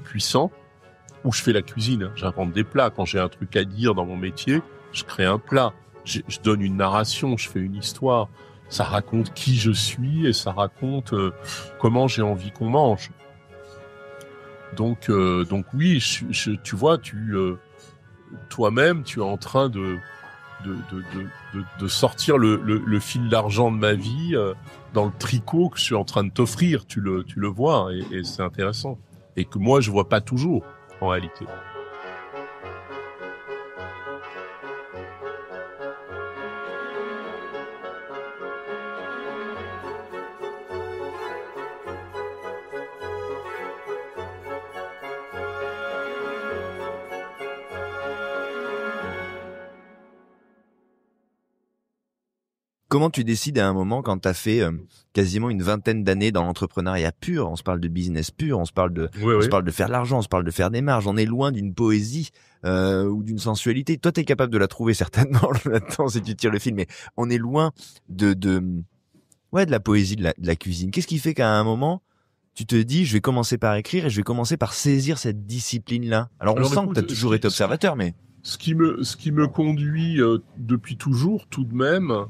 puissant. Ou je fais la cuisine. Hein. J'invente des plats. Quand j'ai un truc à dire dans mon métier, je crée un plat. Je donne une narration. Je fais une histoire. Ça raconte qui je suis et ça raconte comment j'ai envie qu'on mange. Donc oui, tu vois, toi-même, tu es en train de sortir le fil d'argent de ma vie dans le tricot que je suis en train de t'offrir. Tu le vois et c'est intéressant. Et que moi, je vois pas toujours en réalité. Comment tu décides à un moment quand t'as fait quasiment une vingtaine d'années dans l'entrepreneuriat pur, on se parle de business pur, on se parle de faire de l'argent, on se parle de faire des marges, on est loin d'une poésie ou d'une sensualité. Toi, t'es capable de la trouver certainement là-dedans si tu tires le film, mais on est loin de la poésie de la cuisine. Qu'est-ce qui fait qu'à un moment tu te dis je vais commencer par écrire et je vais commencer par saisir cette discipline-là? Alors on sent que t'as toujours été observateur, mais ce qui me conduit depuis toujours, tout de même.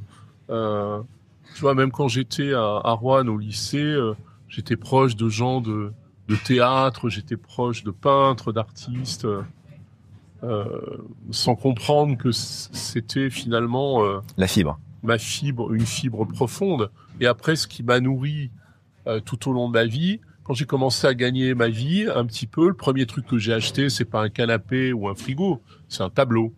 Tu vois, même quand j'étais à Roanne au lycée, j'étais proche de gens de théâtre, j'étais proche de peintres, d'artistes, sans comprendre que c'était finalement la fibre. Une fibre profonde. Et après, ce qui m'a nourri tout au long de ma vie, quand j'ai commencé à gagner ma vie un petit peu, le premier truc que j'ai acheté, c'est pas un canapé ou un frigo, c'est un tableau.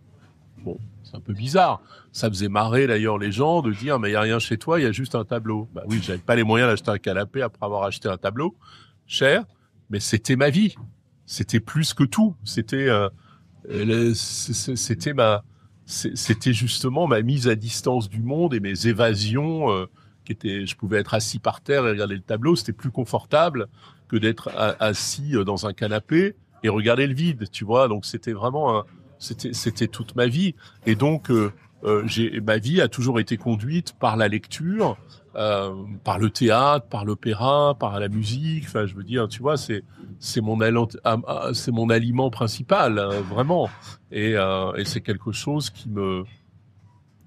Bon, c'est un peu bizarre. Ça faisait marrer d'ailleurs les gens de dire mais il y a rien chez toi, il y a juste un tableau. Bah oui, j'avais pas les moyens d'acheter un canapé après avoir acheté un tableau cher, mais c'était ma vie. C'était plus que tout. C'était justement ma mise à distance du monde et mes évasions je pouvais être assis par terre et regarder le tableau, c'était plus confortable que d'être assis dans un canapé et regarder le vide, tu vois. Donc c'était vraiment c'était toute ma vie. Et donc ma vie a toujours été conduite par la lecture, par le théâtre, par l'opéra, par la musique. Enfin, je veux dire, tu vois, c'est mon aliment principal, hein, vraiment. Et c'est quelque chose qui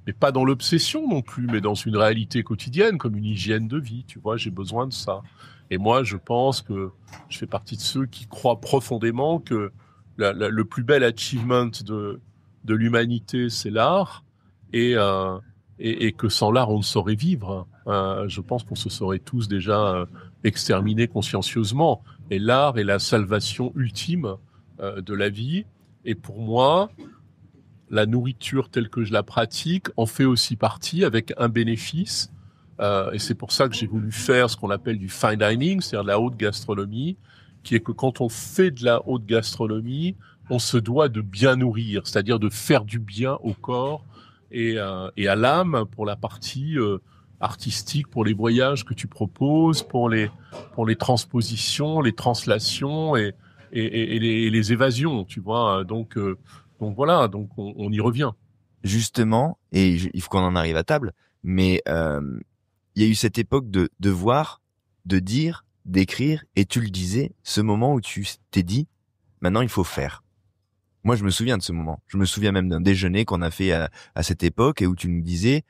mais pas dans l'obsession non plus, mais dans une réalité quotidienne, comme une hygiène de vie. Tu vois, j'ai besoin de ça. Et moi, je pense que je fais partie de ceux qui croient profondément que le plus bel achievement de l'humanité, c'est l'art, et que sans l'art, on ne saurait vivre. Je pense qu'on se serait tous déjà exterminés consciencieusement. Et l'art est la salvation ultime de la vie. Et pour moi, la nourriture telle que je la pratique en fait aussi partie avec un bénéfice. Et c'est pour ça que j'ai voulu faire ce qu'on appelle du fine dining, c'est-à-dire de la haute gastronomie, qui est que quand on fait de la haute gastronomie, on se doit de bien nourrir, c'est-à-dire de faire du bien au corps et à l'âme pour la partie artistique, pour les voyages que tu proposes, pour les transpositions, les translations et les évasions, tu vois. Donc voilà, donc on y revient. Justement, et il faut qu'on en arrive à table, mais il y a eu cette époque de voir, de dire, d'écrire, et tu le disais, ce moment où tu t'es dit, maintenant il faut faire. Moi, je me souviens de ce moment. Je me souviens même d'un déjeuner qu'on a fait à cette époque et où tu nous disais,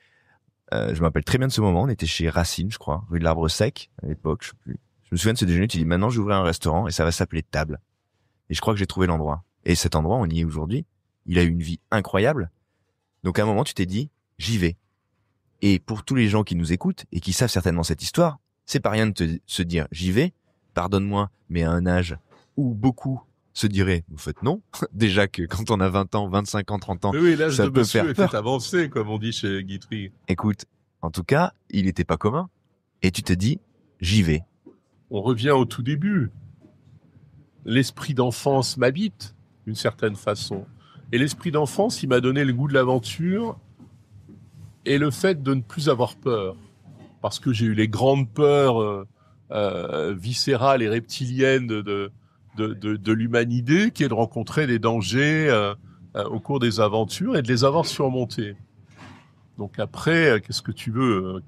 je me rappelle très bien de ce moment, on était chez Racine, je crois, rue de l'Arbre Sec, à l'époque, je me souviens de ce déjeuner, tu dis maintenant j'ouvrirai un restaurant et ça va s'appeler Table. Et je crois que j'ai trouvé l'endroit. Et cet endroit, on y est aujourd'hui. Il a eu une vie incroyable. Donc à un moment, tu t'es dit, j'y vais. Et pour tous les gens qui nous écoutent et qui savent certainement cette histoire, c'est pas rien de se dire, j'y vais, pardonne-moi, mais à un âge où beaucoup se diraient, en fait non. Déjà que quand on a 20 ans, 25 ans, 30 ans, oui, l'âge ça de peut monsieur faire est peur. fait avancer, comme on dit chez Guitry. Écoute, en tout cas, il était pas commun. Et tu te dis, j'y vais. On revient au tout début. L'esprit d'enfance m'habite, d'une certaine façon. Et l'esprit d'enfance, il m'a donné le goût de l'aventure et le fait de ne plus avoir peur. Parce que j'ai eu les grandes peurs viscérales et reptiliennes de l'humanité, qui est de rencontrer des dangers au cours des aventures et de les avoir surmontés. Donc après, qu'est-ce que tu veux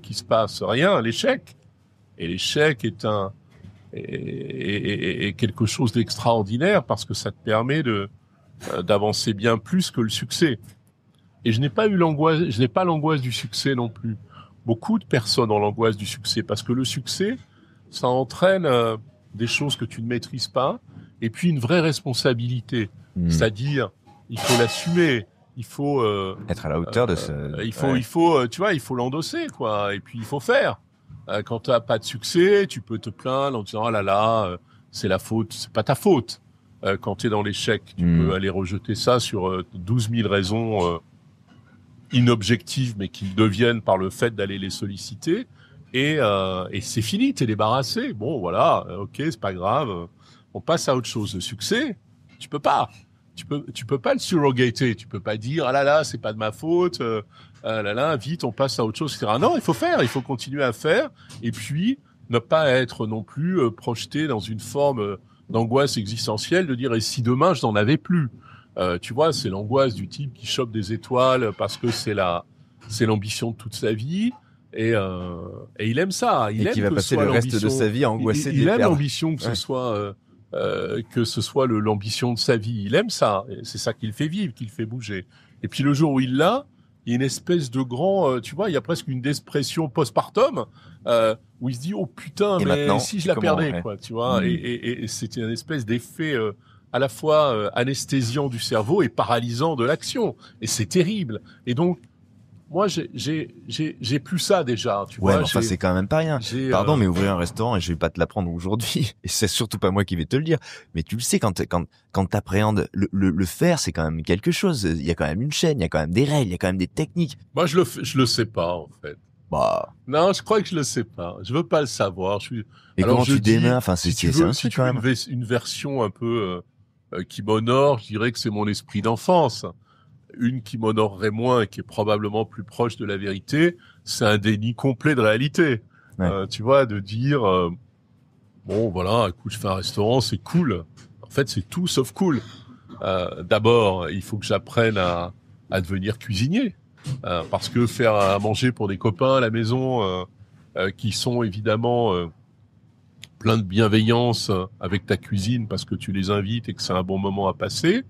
qu'il se passe? Rien, l'échec. Et l'échec est quelque chose d'extraordinaire parce que ça te permet d'avancer bien plus que le succès. Et je n'ai pas l'angoisse du succès non plus. Beaucoup de personnes ont l'angoisse du succès parce que le succès, ça entraîne des choses que tu ne maîtrises pas et puis une vraie responsabilité. C'est-à-dire, il faut l'assumer, il faut être à la hauteur de ce. Il faut, tu vois, il faut l'endosser, quoi. Et puis il faut faire. Quand tu n'as pas de succès, tu peux te plaindre en disant, oh là là, c'est la faute. C'est pas ta faute. Quand tu es dans l'échec, tu peux aller rejeter ça sur 12 000 raisons inobjectives, mais qui deviennent par le fait d'aller les solliciter. Et c'est fini, t'es débarrassé. Bon, voilà, ok, c'est pas grave. On passe à autre chose. Le succès, tu peux pas. Tu peux pas le surrogater. Tu peux pas dire, ah là là, c'est pas de ma faute. Ah là là, vite, on passe à autre chose, etc. Non, il faut faire, il faut continuer à faire. Et puis, ne pas être non plus projeté dans une forme d'angoisse existentielle de dire, et si demain, je n'en avais plus? Tu vois, c'est l'angoisse du type qui chope des étoiles parce que c'est l'ambition de toute sa vie. Et il aime ça. Il aime qui va passer le reste de sa vie à angoisser de les perdre. Il aime l'ambition que ce soit l'ambition de sa vie. Il aime ça. Et c'est ça qui le fait vivre, qui le fait bouger. Et puis le jour où il l'a, il y a une espèce de grand, tu vois, il y a presque une dépression postpartum où il se dit, oh putain, et mais si je la perdais, ouais. quoi, tu vois. Et c'est une espèce d'effet à la fois anesthésiant du cerveau et paralysant de l'action. Et c'est terrible. Et donc, moi, j'ai plus ça déjà, tu vois. Ouais, mais enfin, c'est quand même pas rien. Pardon, mais ouvrir un restaurant, et je vais pas te l'apprendre aujourd'hui, et c'est surtout pas moi qui vais te le dire, mais tu le sais, quand t'appréhendes le faire, c'est quand même quelque chose. Il y a quand même une chaîne, il y a quand même des règles, il y a quand même des techniques. Moi, je le sais pas, en fait. Bah. Non, je crois que je le sais pas. Je veux pas le savoir. Et alors, comment tu démarres? Enfin, c'est un truc quand même. Une version un peu qui m'honore, je dirais que c'est mon esprit d'enfance. Une qui m'honorerait moins et qui est probablement plus proche de la vérité, c'est un déni complet de réalité. Ouais. Tu vois, de dire bon, voilà, écoute, je fais un restaurant, c'est cool. En fait, c'est tout sauf cool. D'abord, il faut que j'apprenne à devenir cuisinier. Parce que faire à manger pour des copains à la maison qui sont évidemment plein de bienveillance avec ta cuisine parce que tu les invites et que c'est un bon moment à passer.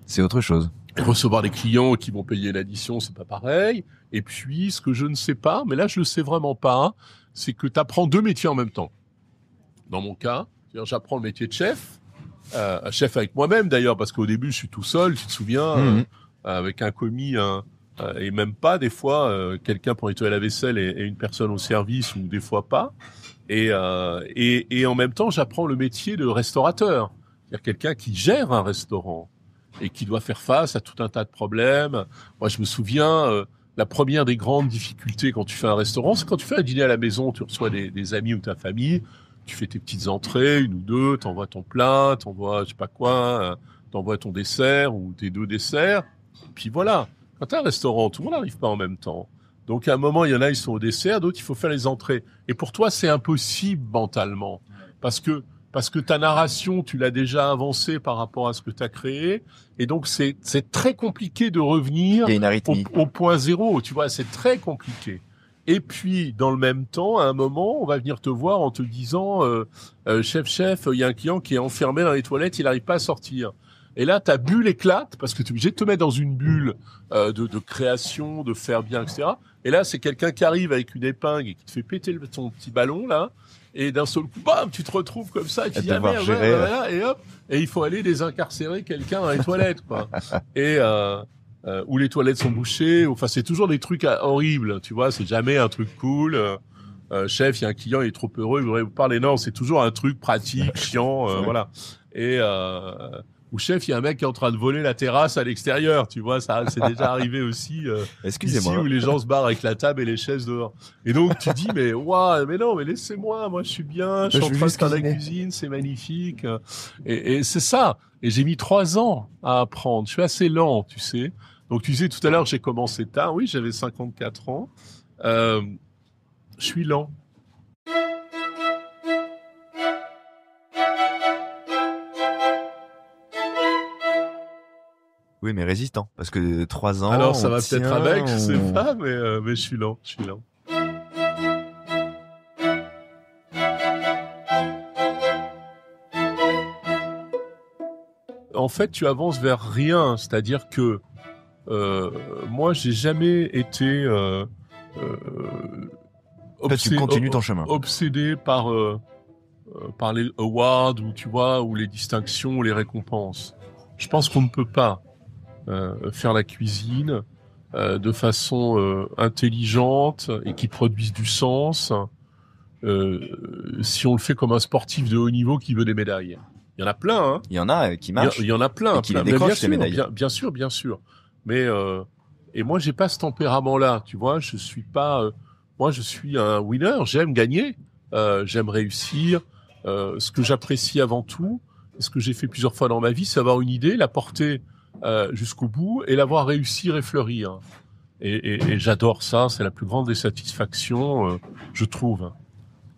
C'est autre chose. Recevoir des clients qui vont payer l'addition, c'est pas pareil. Et puis, ce que je ne sais pas, mais là je le sais vraiment pas, c'est que tu apprends 2 métiers en même temps. Dans mon cas, c'est-à-dire j'apprends le métier de chef, chef avec moi-même d'ailleurs, parce qu'au début je suis tout seul, tu te souviens, avec un commis, et même pas des fois quelqu'un pour nettoyer la vaisselle et une personne au service, ou des fois pas. Et en même temps, j'apprends le métier de restaurateur, c'est-à-dire quelqu'un qui gère un restaurant et qui doit faire face à tout un tas de problèmes. Moi, je me souviens, la première des grandes difficultés quand tu fais un restaurant, c'est quand tu fais un dîner à la maison, tu reçois des amis ou ta famille, tu fais tes petites entrées, 1 ou 2, t'envoies ton plat, t'envoies je sais pas quoi, t'envoies ton dessert ou tes 2 desserts, puis voilà. Quand t'as un restaurant, tout le monde n'arrive pas en même temps. Donc à un moment, il y en a, ils sont au dessert, d'autres, il faut faire les entrées. Et pour toi, c'est impossible mentalement, parce que ta narration, tu l'as déjà avancée par rapport à ce que tu as créé, et donc c'est très compliqué de revenir au point zéro, tu vois, c'est très compliqué. Et puis, dans le même temps, à un moment, on va venir te voir en te disant chef, il y a un client qui est enfermé dans les toilettes, il n'arrive pas à sortir. Et là, ta bulle éclate parce que tu es obligé de te mettre dans une bulle de création, de faire bien, etc. Et là, c'est quelqu'un qui arrive avec une épingle et qui te fait péter ton petit ballon là. Et d'un seul coup, bam, tu te retrouves comme ça. Et tu dis, ah merde, voilà, et hop. Et il faut aller désincarcérer quelqu'un dans les toilettes, quoi. Et où les toilettes sont bouchées. Enfin, c'est toujours des trucs horribles, tu vois. C'est jamais un truc cool. Chef, il y a un client, il est trop heureux, il voudrait vous parler. Non, c'est toujours un truc pratique, chiant, voilà. Et ou chef, il y a un mec qui est en train de voler la terrasse à l'extérieur, tu vois, ça c'est déjà arrivé aussi. Excusez-moi. Ici où les gens se barrent avec la table et les chaises dehors. Et donc tu dis mais waouh, mais non, mais laissez-moi, moi je suis bien, je suis en train de faire la cuisine, c'est magnifique. Et c'est ça. Et j'ai mis 3 ans à apprendre. Je suis assez lent, tu sais. Donc tu disais tout à l'heure, j'ai commencé tard. Oui, j'avais 54 ans. Je suis lent. Oui, mais résistant, parce que 3 ans. Alors ça va peut-être avec, je sais pas, mais je suis lent, En fait, tu avances vers rien, c'est-à-dire que moi, j'ai jamais été tu continues ton chemin. Obsédé par les awards ou tu vois ou les distinctions ou les récompenses. Je pense qu'on ne peut pas faire la cuisine de façon intelligente et qui produise du sens si on le fait comme un sportif de haut niveau qui veut des médailles. Il y en a plein, hein. Il y en a qui marchent. Il y en a plein. Et qui les décrochent, ces médailles. Bien sûr. Mais et moi, j'ai pas ce tempérament-là, tu vois. Je suis pas. Moi, je suis un winner. J'aime gagner. J'aime réussir. Ce que j'apprécie avant tout, ce que j'ai fait plusieurs fois dans ma vie, c'est avoir une idée, la porter jusqu'au bout et l'avoir réussi et fleurir. Et j'adore ça. C'est la plus grande des satisfactions, je trouve.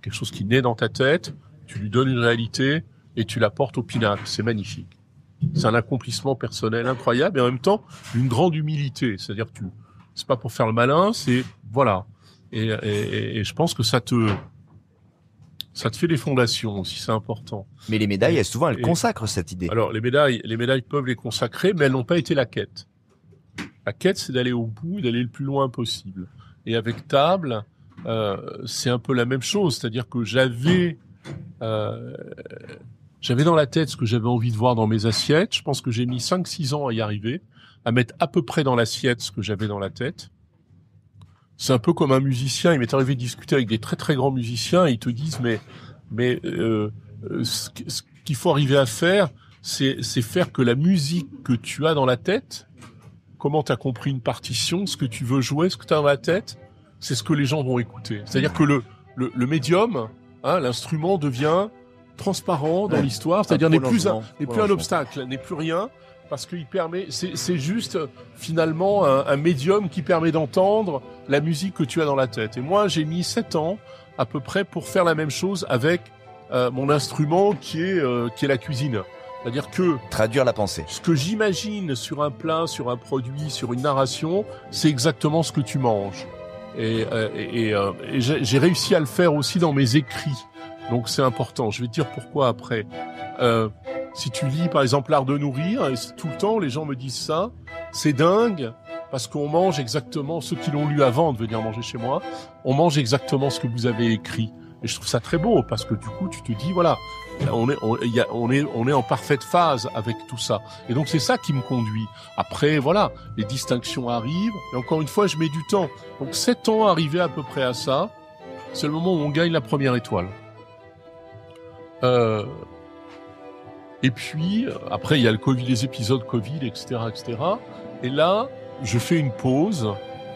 Quelque chose qui naît dans ta tête, tu lui donnes une réalité et tu la portes au pinacle. C'est magnifique. C'est un accomplissement personnel incroyable et en même temps une grande humilité. C'est-à-dire que c'est pas pour faire le malin, c'est voilà. Et je pense que ça te fait des fondations aussi, c'est important. Mais les médailles, souvent, elles consacrent cette idée. Alors les médailles peuvent les consacrer, mais elles n'ont pas été la quête. La quête, c'est d'aller au bout, d'aller le plus loin possible. Et avec Table, c'est un peu la même chose, c'est-à-dire que j'avais dans la tête ce que j'avais envie de voir dans mes assiettes. Je pense que j'ai mis 5-6 ans à y arriver, à mettre à peu près dans l'assiette ce que j'avais dans la tête. C'est un peu comme un musicien. Il m'est arrivé de discuter avec des très très grands musiciens et ils te disent mais ce qu'il faut arriver à faire, c'est faire que la musique que tu as dans la tête, comment tu as compris une partition, ce que tu veux jouer, ce que tu as dans la tête, c'est ce que les gens vont écouter. C'est-à-dire que le médium, hein, l'instrument devient transparent dans l'histoire, c'est-à-dire n'est plus un obstacle, n'est plus rien, parce qu'il permet, c'est juste finalement un médium qui permet d'entendre la musique que tu as dans la tête. Et moi, j'ai mis 7 ans à peu près pour faire la même chose avec mon instrument qui est la cuisine. C'est-à-dire que traduire la pensée. Ce que j'imagine sur un plat, sur un produit, sur une narration, c'est exactement ce que tu manges. Et j'ai réussi à le faire aussi dans mes écrits. Donc c'est important. Je vais te dire pourquoi après. Si tu lis par exemple L'Art de nourrir, et tout le temps les gens me disent ça, c'est dingue parce qu'on mange exactement, ceux qui l'ont lu avant de venir manger chez moi, on mange exactement ce que vous avez écrit. Et je trouve ça très beau parce que du coup tu te dis voilà, on est en parfaite phase avec tout ça. Et donc c'est ça qui me conduit. Après voilà, les distinctions arrivent. Et encore une fois, je mets du temps. Donc 7 ans arrivé à peu près à ça, c'est le moment où on gagne la première étoile. Et puis après il y a le Covid, les épisodes Covid, etc. Et là, je fais une pause.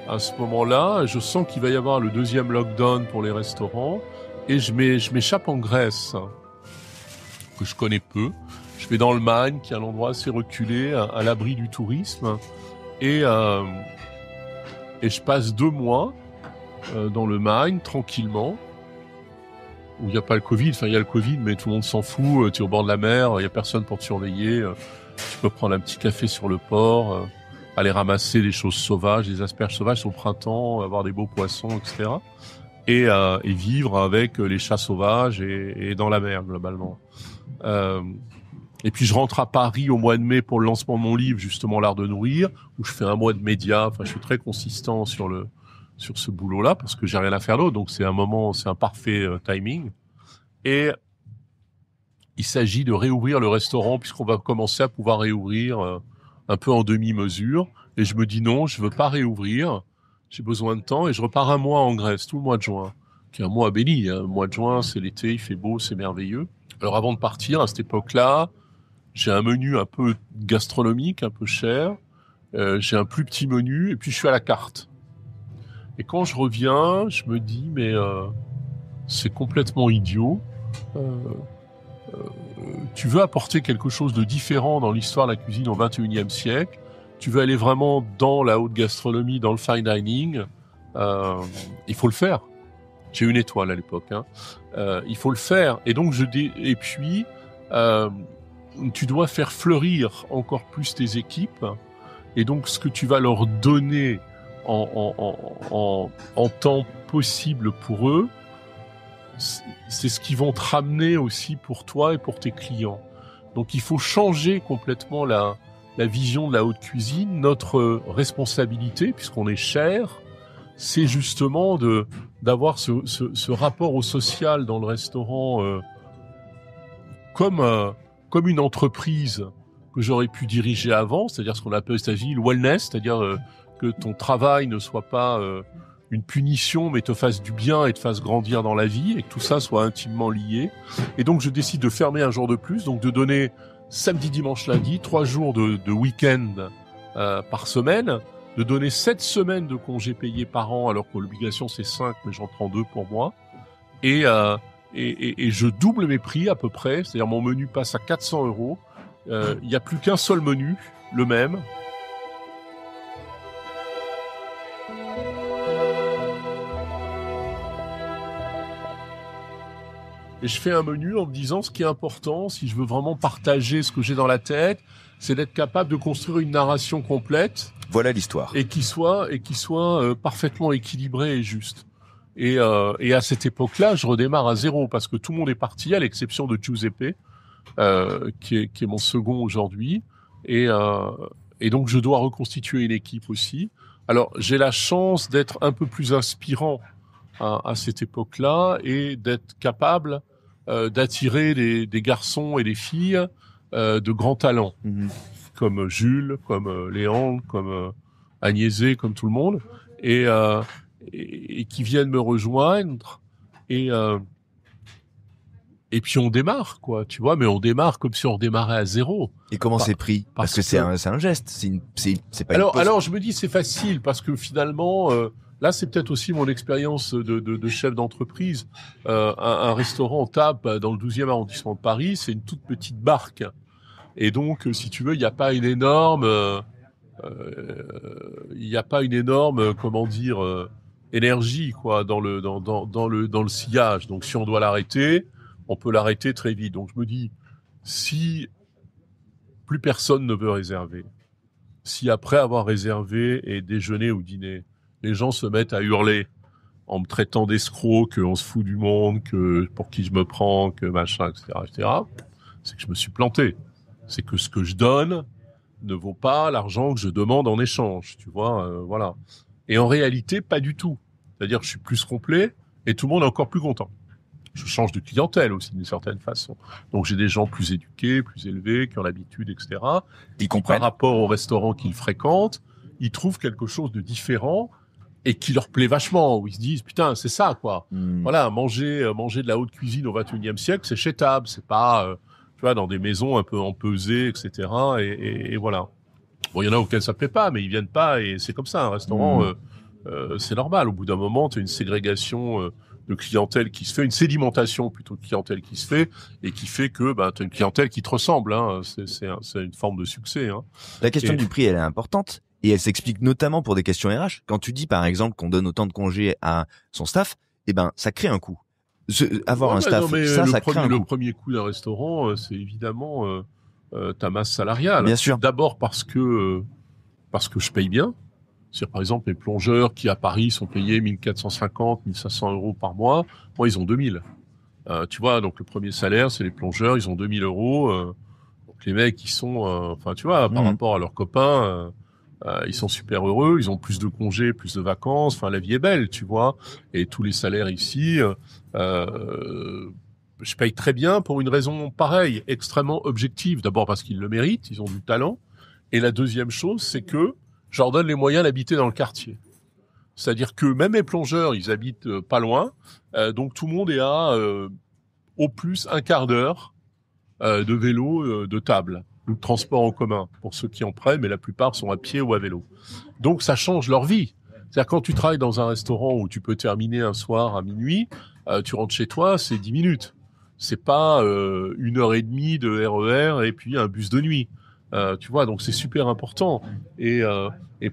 À ce moment-là, je sens qu'il va y avoir le deuxième lockdown pour les restaurants. Et je m'échappe en Grèce, que je connais peu. Je vais dans le Magne, qui est un endroit assez reculé, à l'abri du tourisme. Et je passe 2 mois dans le Magne, tranquillement, où il n'y a pas le Covid. Enfin, il y a le Covid, mais tout le monde s'en fout. Tu es au bord de la mer, il n'y a personne pour te surveiller. Tu peux prendre un petit café sur le port, aller ramasser des choses sauvages, des asperges sauvages au printemps, avoir des beaux poissons, etc. Et vivre avec les chats sauvages et dans la mer globalement. Et puis je rentre à Paris au mois de mai pour le lancement de mon livre, justement l'art de nourrir, où je fais un mois de médias. Enfin, je suis très consistant sur ce boulot-là parce que j'ai rien à faire d'autre. Donc c'est un parfait timing. Et il s'agit de réouvrir le restaurant puisqu'on va commencer à pouvoir réouvrir un peu en demi-mesure. Et je me dis non, je veux pas réouvrir. J'ai besoin de temps et je repars un mois en Grèce, tout le mois de juin, qui est un mois béni. Le mois de juin, c'est l'été, il fait beau, c'est merveilleux. Alors avant de partir, à cette époque-là, j'ai un menu un peu gastronomique, un peu cher. J'ai un plus petit menu et puis je suis à la carte. Et quand je reviens, je me dis mais c'est complètement idiot. Tu veux apporter quelque chose de différent dans l'histoire de la cuisine au XXIe siècle. Tu veux aller vraiment dans la haute gastronomie, dans le fine dining. Il faut le faire. J'ai une étoile à l'époque. Il faut le faire. Et donc et puis tu dois faire fleurir encore plus tes équipes. Et donc ce que tu vas leur donner en temps possible pour eux, c'est ce qu'ils vont te ramener aussi pour toi et pour tes clients. Donc il faut changer complètement la vision de la haute cuisine. Notre responsabilité, puisqu'on est cher, c'est justement d'avoir ce rapport au social dans le restaurant comme une entreprise que j'aurais pu diriger avant, c'est-à-dire ce qu'on appelle aux États-Unis le wellness, c'est-à-dire que ton travail ne soit pas une punition, mais te fasse du bien et te fasse grandir dans la vie, et que tout ça soit intimement lié. Et donc, je décide de fermer un jour de plus, donc de donner samedi, dimanche, lundi, 3 jours de week-end par semaine, de donner 7 semaines de congés payés par an, alors que l'obligation c'est 5, mais j'en prends 2 pour moi. Et je double mes prix à peu près, c'est-à-dire mon menu passe à 400 €. Il n'y a plus qu'un seul menu, le même. Et je fais un menu en me disant ce qui est important, si je veux vraiment partager ce que j'ai dans la tête, c'est d'être capable de construire une narration complète. Voilà l'histoire. Et qui soit parfaitement équilibrée et juste. Et à cette époque-là, je redémarre à zéro parce que tout le monde est parti, à l'exception de Giuseppe, qui est mon second aujourd'hui. Et donc, je dois reconstituer une équipe aussi. Alors, j'ai la chance d'être un peu plus inspirant à cette époque-là et d'être capable d'attirer des garçons et des filles de grands talents, comme Jules, comme Léandre, comme Agnésé, comme tout le monde, et qui viennent me rejoindre et puis on démarre, quoi, tu vois, mais on démarre comme si on redémarrait à zéro. Et comment c'est pris? Parce que c'est un geste, c'est pas alors je me dis c'est facile parce que finalement là, c'est peut-être aussi mon expérience de chef d'entreprise. Un restaurant Tap dans le 12e arrondissement de Paris, c'est une toute petite barque. Et donc, si tu veux, il n'y a pas une énorme, énergie, quoi, dans le sillage. Donc, si on doit l'arrêter, on peut l'arrêter très vite. Donc, je me dis, si plus personne ne veut réserver, si après avoir réservé et déjeuner ou dîner, les gens se mettent à hurler en me traitant d'escroc, qu'on se fout du monde, que pour qui je me prends, que machin, etc., c'est que je me suis planté. C'est que ce que je donne ne vaut pas l'argent que je demande en échange, tu vois, voilà. Et en réalité, pas du tout. C'est-à-dire que je suis plus complet et tout le monde est encore plus content. Je change de clientèle aussi d'une certaine façon. Donc j'ai des gens plus éduqués, plus élevés, qui ont l'habitude, etc. Ils comprennent. Par rapport au restaurant qu'ils fréquentent, ils trouvent quelque chose de différent et qui leur plaît vachement, où ils se disent putain c'est ça quoi. Voilà, manger de la haute cuisine au XXIe siècle, c'est chez Table, c'est pas tu vois dans des maisons un peu empesées, etc. Et voilà. Bon, il y en a auxquels ça plaît pas, mais ils viennent pas et c'est comme ça un restaurant. C'est normal. Au bout d'un moment, tu as une ségrégation de clientèle qui se fait, une sédimentation plutôt de clientèle qui se fait et qui fait que tu as une clientèle qui te ressemble. Hein. C'est une forme de succès. Hein. La question du prix, elle est importante. Et elle s'explique notamment pour des questions RH. Quand tu dis, par exemple, qu'on donne autant de congés à son staff, ça crée un coût. Avoir un staff, ça crée un coût. Le premier coût d'un restaurant, c'est évidemment ta masse salariale. Bien sûr. D'abord parce que je paye bien. C'est-à-dire, par exemple, les plongeurs qui, à Paris, sont payés 1450, 1500 € par mois. Moi, ils ont 2000. Tu vois, donc le premier salaire, c'est les plongeurs, ils ont 2000 €. Donc les mecs, ils sont, enfin, tu vois, par rapport à leurs copains, ils sont super heureux, ils ont plus de congés, plus de vacances. Enfin, la vie est belle, tu vois. Et tous les salaires ici, je paye très bien pour une raison pareille, extrêmement objective. D'abord parce qu'ils le méritent, ils ont du talent. Et la deuxième chose, c'est que je leur donne les moyens d'habiter dans le quartier. C'est-à-dire que même les plongeurs, ils habitent pas loin. Donc tout le monde est à au plus un quart d'heure de vélo, de table ou de transport en commun pour ceux qui en prennent, mais la plupart sont à pied ou à vélo. Donc ça change leur vie. C'est-à-dire quand tu travailles dans un restaurant où tu peux terminer un soir à minuit, tu rentres chez toi, c'est 10 minutes. C'est pas 1 heure et demie de RER et puis un bus de nuit. Tu vois, donc c'est super important. Et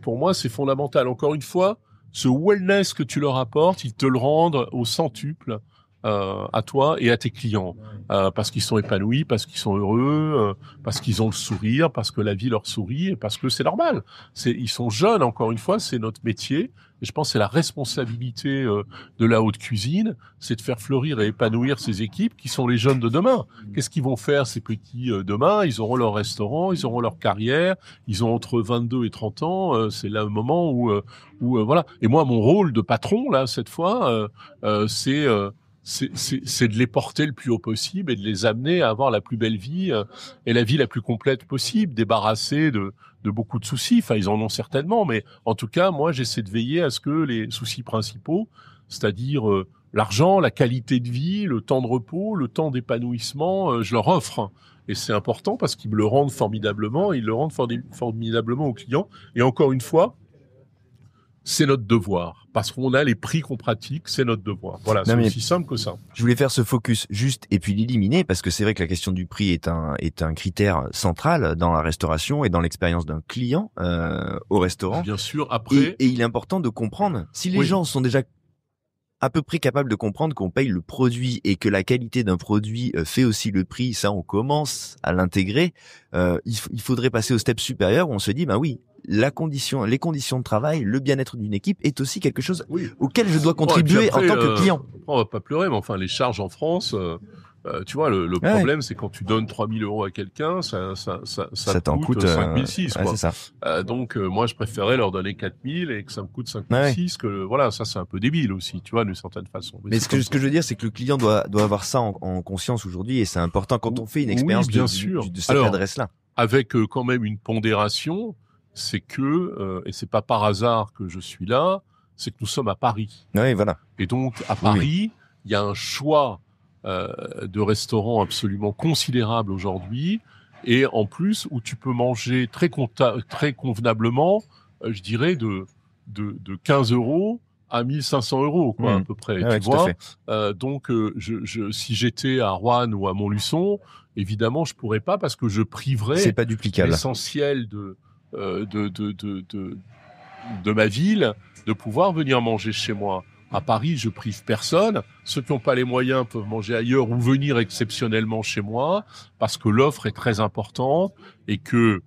pour moi, c'est fondamental. Encore une fois, ce wellness que tu leur apportes, ils te le rendent au centuple à toi et à tes clients. Parce qu'ils sont épanouis, parce qu'ils sont heureux, parce qu'ils ont le sourire, parce que la vie leur sourit et parce que c'est normal. Ils sont jeunes, encore une fois, c'est notre métier. Et je pense que c'est la responsabilité de la haute cuisine, c'est de faire fleurir et épanouir ces équipes qui sont les jeunes de demain. Qu'est-ce qu'ils vont faire, ces petits demain? Ils auront leur restaurant, ils auront leur carrière, ils ont entre 22 et 30 ans. C'est là le moment où voilà. Et moi, mon rôle de patron, là, cette fois, c'est de les porter le plus haut possible et de les amener à avoir la plus belle vie et la vie la plus complète possible, débarrassés de beaucoup de soucis. Enfin, ils en ont certainement, mais en tout cas, moi, j'essaie de veiller à ce que les soucis principaux, c'est-à-dire l'argent, la qualité de vie, le temps de repos, le temps d'épanouissement, je leur offre. Et c'est important parce qu'ils me le rendent formidablement, ils le rendent formidablement aux clients. Et encore une fois, c'est notre devoir. Parce qu'on a les prix qu'on pratique, c'est notre devoir. Voilà, c'est aussi simple que ça. Je voulais faire ce focus juste et puis l'éliminer parce que c'est vrai que la question du prix est un critère central dans la restauration et dans l'expérience d'un client au restaurant. Bien sûr, après... Et il est important de comprendre, si les gens sont déjà à peu près capables de comprendre qu'on paye le produit et que la qualité d'un produit fait aussi le prix, ça on commence à l'intégrer, il faudrait passer au step supérieur où on se dit, bah oui, les conditions de travail, le bien-être d'une équipe est aussi quelque chose auquel je dois contribuer en tant que client. On va pas pleurer, mais enfin les charges en France, tu vois, le problème c'est quand tu donnes 3 000 € à quelqu'un, ça te coûte 5 600 quoi. C'est ça. Donc moi je préférais leur donner 4 000 et que ça me coûte 5 600 que voilà, ça c'est un peu débile aussi, tu vois, d'une certaine façon. Mais ce que je veux dire, c'est que le client doit avoir ça en conscience aujourd'hui et c'est important quand on fait une expérience de cette adresse-là. Avec quand même une pondération, c'est que et c'est pas par hasard que je suis là, c'est que nous sommes à Paris. Oui, voilà. Et donc à Paris, il y a un choix de restaurants absolument considérable aujourd'hui, et en plus où tu peux manger très convenablement, je dirais de 15 € à 1 500 € quoi, à peu près. Tu vois. Donc si j'étais à Roanne ou à Montluçon, évidemment je pourrais pas parce que je priverais c'est pas duplicable. L'essentiel de ma ville de pouvoir venir manger chez moi. À Paris, je prive personne. Ceux qui n'ont pas les moyens peuvent manger ailleurs ou venir exceptionnellement chez moi parce que l'offre est très importante et que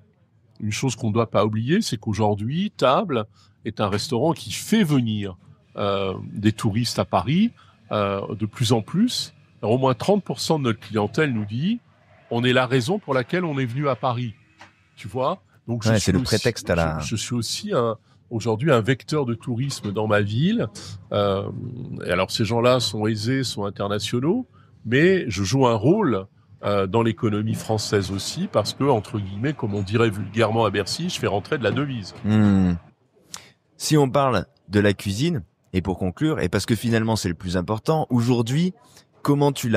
une chose qu'on ne doit pas oublier, c'est qu'aujourd'hui, Table est un restaurant qui fait venir des touristes à Paris de plus en plus. Alors, au moins 30% de notre clientèle nous dit on est la raison pour laquelle on est venu à Paris. Tu vois? Donc c'est le prétexte à la... Je suis aussi aujourd'hui un vecteur de tourisme dans ma ville. Et alors ces gens-là sont aisés, sont internationaux, mais je joue un rôle dans l'économie française aussi parce que, entre guillemets, comme on dirait vulgairement à Bercy, je fais rentrer de la devise. Si on parle de la cuisine, et pour conclure, et parce que finalement c'est le plus important, aujourd'hui, comment tu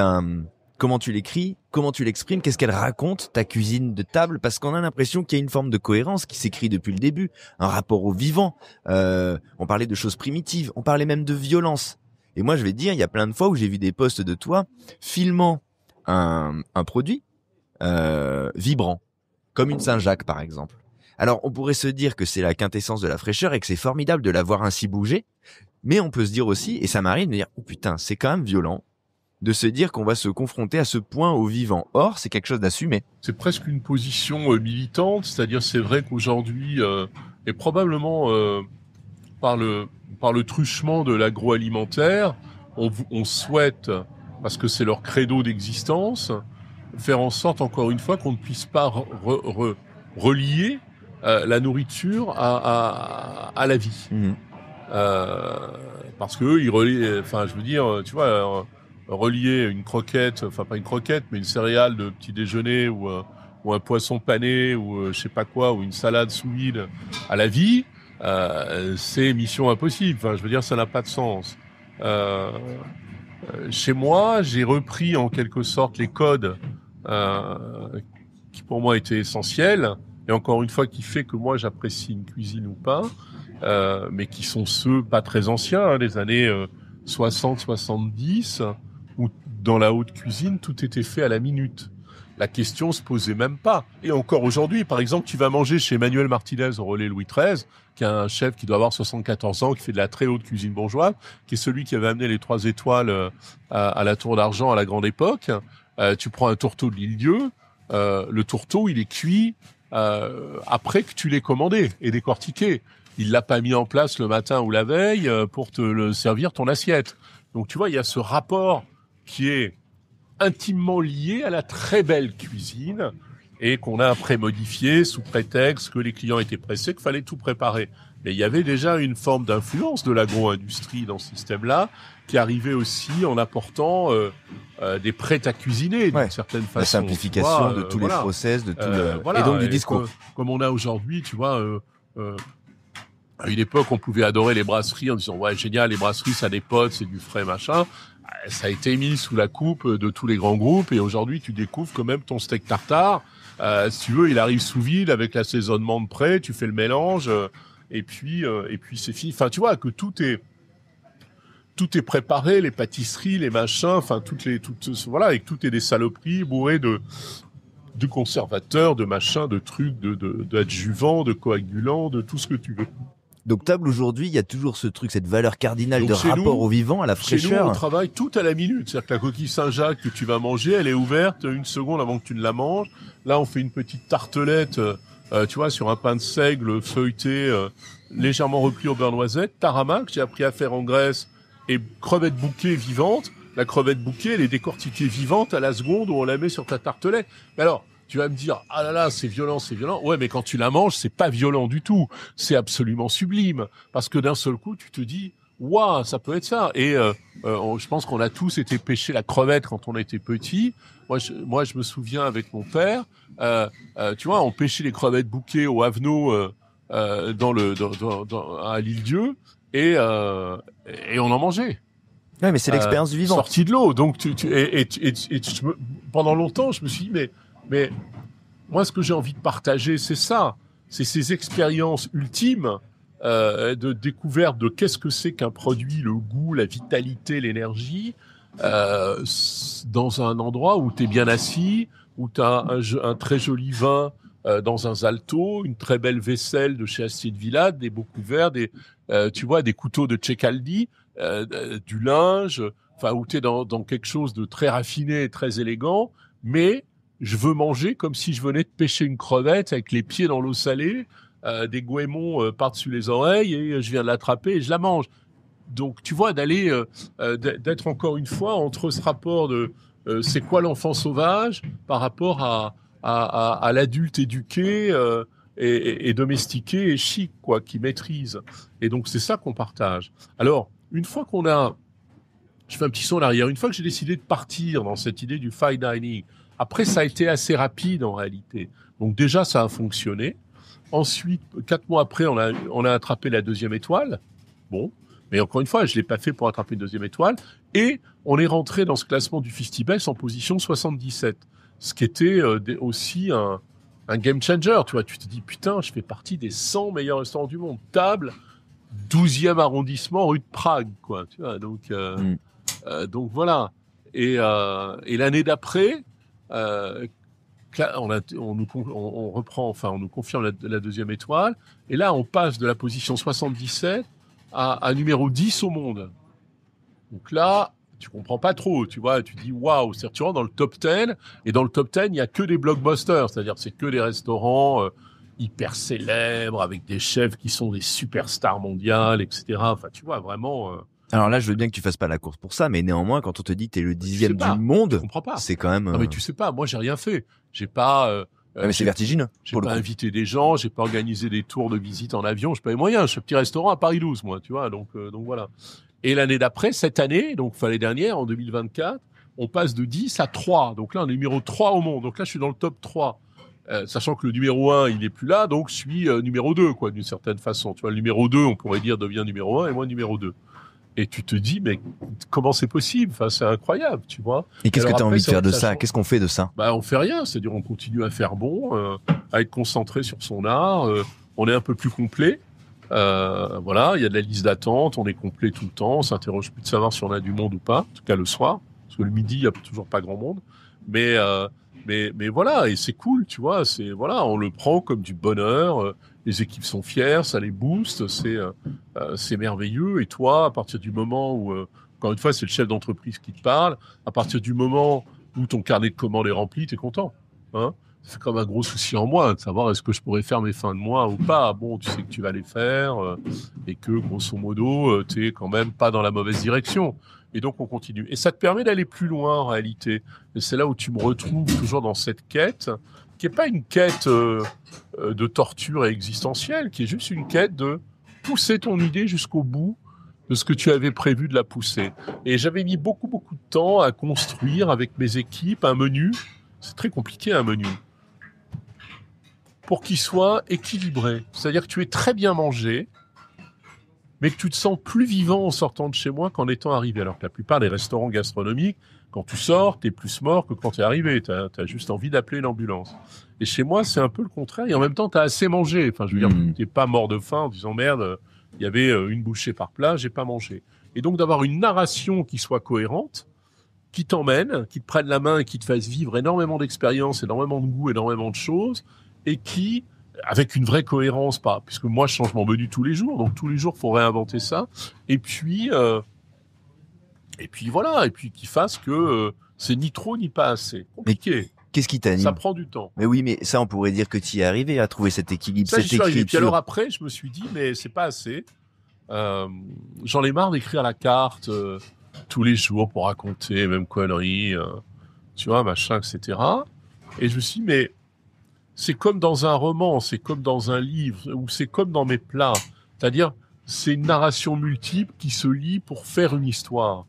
l'écris, comment tu l'exprimes, qu'est-ce qu'elle raconte, ta cuisine de table, parce qu'on a l'impression qu'il y a une forme de cohérence qui s'écrit depuis le début, un rapport au vivant. On parlait de choses primitives, on parlait même de violence. Et moi, je vais te dire, il y a plein de fois où j'ai vu des posts de toi filmant un produit vibrant, comme une Saint-Jacques par exemple. Alors, on pourrait se dire que c'est la quintessence de la fraîcheur et que c'est formidable de la voir ainsi bouger, mais on peut se dire aussi, et ça m'arrive de me dire, oh putain, c'est quand même violent, de se dire qu'on va se confronter à ce point au vivant. Or, c'est quelque chose d'assumé. C'est presque une position militante, c'est-à-dire c'est vrai qu'aujourd'hui, et probablement par le truchement de l'agroalimentaire, on souhaite, parce que c'est leur credo d'existence, faire en sorte, encore une fois, qu'on ne puisse pas relier la nourriture à la vie. Parce que ils relient, enfin, je veux dire, tu vois, relier une croquette, enfin pas une croquette, mais une céréale de petit déjeuner ou un poisson pané ou je sais pas quoi, ou une salade sous vide à la vie, c'est mission impossible. Enfin, je veux dire, ça n'a pas de sens. Chez moi, j'ai repris en quelque sorte les codes qui pour moi étaient essentiels, et encore une fois qui fait que moi j'apprécie une cuisine ou pas, mais qui sont ceux pas très anciens, des années 60-70, où dans la haute cuisine tout était fait à la minute. La question se posait même pas. Et encore aujourd'hui, par exemple, tu vas manger chez Emmanuel Martinez au Relais Louis XIII, qui est un chef qui doit avoir 74 ans, qui fait de la très haute cuisine bourgeoise, qui est celui qui avait amené les 3 étoiles à la Tour d'Argent à la grande époque. Tu prends un tourteau de l'île-Dieu, le tourteau, il est cuit après que tu l'aies commandé et décortiqué. Il l'a pas mis en place le matin ou la veille pour te le servir ton assiette. Donc tu vois, il y a ce rapport qui est intimement lié à la très belle cuisine et qu'on a après modifié sous prétexte que les clients étaient pressés, qu'il fallait tout préparer. Mais il y avait déjà une forme d'influence de l'agro-industrie dans ce système-là qui arrivait aussi en apportant des prêts à cuisiner d'une certaine façon. La simplification de tous les process, de tout voilà, et donc du discours. Comme on a aujourd'hui, tu vois, à une époque, on pouvait adorer les brasseries en disant ouais génial, les brasseries ça dépote, c'est du frais machin. Ça a été mis sous la coupe de tous les grands groupes et aujourd'hui tu découvres quand même ton steak tartare. Si tu veux, il arrive sous vide avec l'assaisonnement de près, tu fais le mélange et puis c'est fini. Enfin, tu vois que tout est préparé, les pâtisseries, les machins, enfin voilà, et que tout est des saloperies bourrées de conservateurs, de machins, de trucs, d'adjuvants, de coagulants, de tout ce que tu veux. Donc table aujourd'hui, il y a toujours ce truc, cette valeur cardinale donc, de rapport au vivant, à la fraîcheur. Chez nous, on travaille tout à la minute. C'est-à-dire que la coquille Saint-Jacques que tu vas manger, elle est ouverte une seconde avant que tu ne la manges. Là, on fait une petite tartelette, tu vois, sur un pain de seigle feuilleté, légèrement repris au beurre noisette. Taramac, j'ai appris à faire en Grèce, et crevette bouquée vivante. La crevette bouquée, elle est décortiquée vivante à la seconde où on la met sur ta tartelette. Mais alors, tu vas me dire, ah là là, c'est violent, c'est violent. Ouais, mais quand tu la manges, c'est pas violent du tout. C'est absolument sublime. Parce que d'un seul coup, tu te dis, waouh, ça peut être ça. Et je pense qu'on a tous été pêcher la crevette quand on était petit. Moi, je me souviens avec mon père, tu vois, on pêchait les crevettes bouquées au Havenot à l'Île-Dieu et on en mangeait. Ouais, mais c'est l'expérience du vivant. Sorti de l'eau. Donc, pendant longtemps, je me suis dit, mais moi, ce que j'ai envie de partager, c'est ça. C'est ces expériences ultimes de découverte de qu'est-ce que c'est qu'un produit, le goût, la vitalité, l'énergie, dans un endroit où tu es bien assis, où tu as un très joli vin dans un zalto, une très belle vaisselle de chez Astier de Villade, des beaux couverts, tu vois, des couteaux de Cecaldi, du linge, enfin où tu es dans quelque chose de très raffiné et très élégant, mais je veux manger comme si je venais de pêcher une crevette avec les pieds dans l'eau salée, des goémons par-dessus les oreilles et je viens de l'attraper et je la mange. Donc tu vois, d'être encore une fois entre ce rapport de c'est quoi l'enfant sauvage par rapport à l'adulte éduqué et domestiqué et chic, quoi, qui maîtrise. Et donc c'est ça qu'on partage. Alors, une fois je fais un petit saut en arrière, une fois que j'ai décidé de partir dans cette idée du fine dining, après, ça a été assez rapide en réalité. Donc déjà, ça a fonctionné. Ensuite, 4 mois après, on a attrapé la 2e étoile. Bon, mais encore une fois, je l'ai pas fait pour attraper une 2e étoile. Et on est rentré dans ce classement du Festibest en position 77, ce qui était aussi un game changer. Tu vois, tu te dis putain, je fais partie des 100 meilleurs restaurants du monde. Table, 12e arrondissement, rue de Prague, quoi. Tu vois, donc voilà. Et l'année d'après. On reprend, enfin, on nous confirme la 2e étoile, et là, on passe de la position 77 à numéro 10 au monde. Donc là, tu comprends pas trop, tu vois, tu dis waouh, c'est-à-dire tu rentres dans le top 10, et dans le top 10, il n'y a que des blockbusters, c'est-à-dire c'est que des restaurants hyper célèbres, avec des chefs qui sont des superstars mondiales, etc. Enfin, tu vois, vraiment... Alors là, je veux bien que tu fasses pas la course pour ça, mais néanmoins, quand on te dit que t'es le 10e du monde, je comprends pas. C'est quand même. Non mais tu sais pas, moi j'ai rien fait. J'ai pas. Mais c'est vertigineux. J'ai pas invité des gens, j'ai pas organisé des tours de visite en avion, j'ai pas les moyens. Je suis un petit restaurant à Paris 12, moi, tu vois. Donc voilà. Et l'année d'après, cette année, donc l'année dernière, en 2024, on passe de 10 à 3. Donc là, on est numéro 3 au monde. Donc là, je suis dans le top 3. Sachant que le numéro 1, il est plus là, donc je suis numéro 2, quoi, d'une certaine façon. Tu vois, le numéro 2, on pourrait dire, devient numéro 1 et moi numéro 2. Et tu te dis, mais comment c'est possible? Enfin, c'est incroyable, tu vois. Et qu'est-ce que tu as envie de faire de ça? Qu'est-ce qu'on fait de ça? On fait rien. C'est-à-dire, on continue à faire bon, à être concentré sur son art. On est un peu plus complet. Voilà, il y a de la liste d'attente. On est complet tout le temps. On s'interroge plus de savoir si on a du monde ou pas. En tout cas, le soir. Parce que le midi, il y a toujours pas grand monde. Mais voilà. Et c'est cool, tu vois. Voilà, on le prend comme du bonheur. Les équipes sont fières, ça les booste, c'est merveilleux. Et toi, à partir du moment où, encore une fois, c'est le chef d'entreprise qui te parle, à partir du moment où ton carnet de commandes est rempli, t'es content. Hein, c'est comme un gros souci en moi de savoir est-ce que je pourrais faire mes fins de mois ou pas. Bon, tu sais que tu vas les faire et que, grosso modo, t'es quand même pas dans la mauvaise direction. Et donc, on continue. Et ça te permet d'aller plus loin, en réalité. Et c'est là où tu me retrouves toujours dans cette quête qui est pas une quête de torture existentielle, qui est juste une quête de pousser ton idée jusqu'au bout de ce que tu avais prévu de la pousser. Et j'avais mis beaucoup de temps à construire avec mes équipes un menu. C'est très compliqué, un menu. Pour qu'il soit équilibré. C'est-à-dire que tu es très bien mangé, mais que tu te sens plus vivant en sortant de chez moi qu'en étant arrivé. Alors que la plupart des restaurants gastronomiques, quand tu sors, t'es plus mort que quand t'es arrivé. T'as juste envie d'appeler l'ambulance. Et chez moi, c'est un peu le contraire. Et en même temps, t'as assez mangé. Enfin, je veux dire, t'es pas mort de faim en disant merde, il y avait une bouchée par plat, j'ai pas mangé. Et donc d'avoir une narration qui soit cohérente, qui t'emmène, qui te prenne la main et qui te fasse vivre énormément d'expériences, énormément de goût, énormément de choses, et qui, avec une vraie cohérence, puisque moi je change mon menu tous les jours, donc tous les jours faut réinventer ça. Et puis voilà, et puis qu'il fasse que c'est ni trop ni pas assez. Compliqué. Mais qu'est-ce qui t'anime? Ça prend du temps. Mais oui, mais ça on pourrait dire que tu y es arrivé à trouver cet équilibre, ça, cette écriture. Puis alors après, je me suis dit mais c'est pas assez. J'en ai marre d'écrire la carte tous les jours pour raconter les mêmes conneries, tu vois, machin, etc. Et je me suis dit mais c'est comme dans un roman, c'est comme dans un livre, ou c'est comme dans mes plats. C'est-à-dire, c'est une narration multiple qui se lie pour faire une histoire.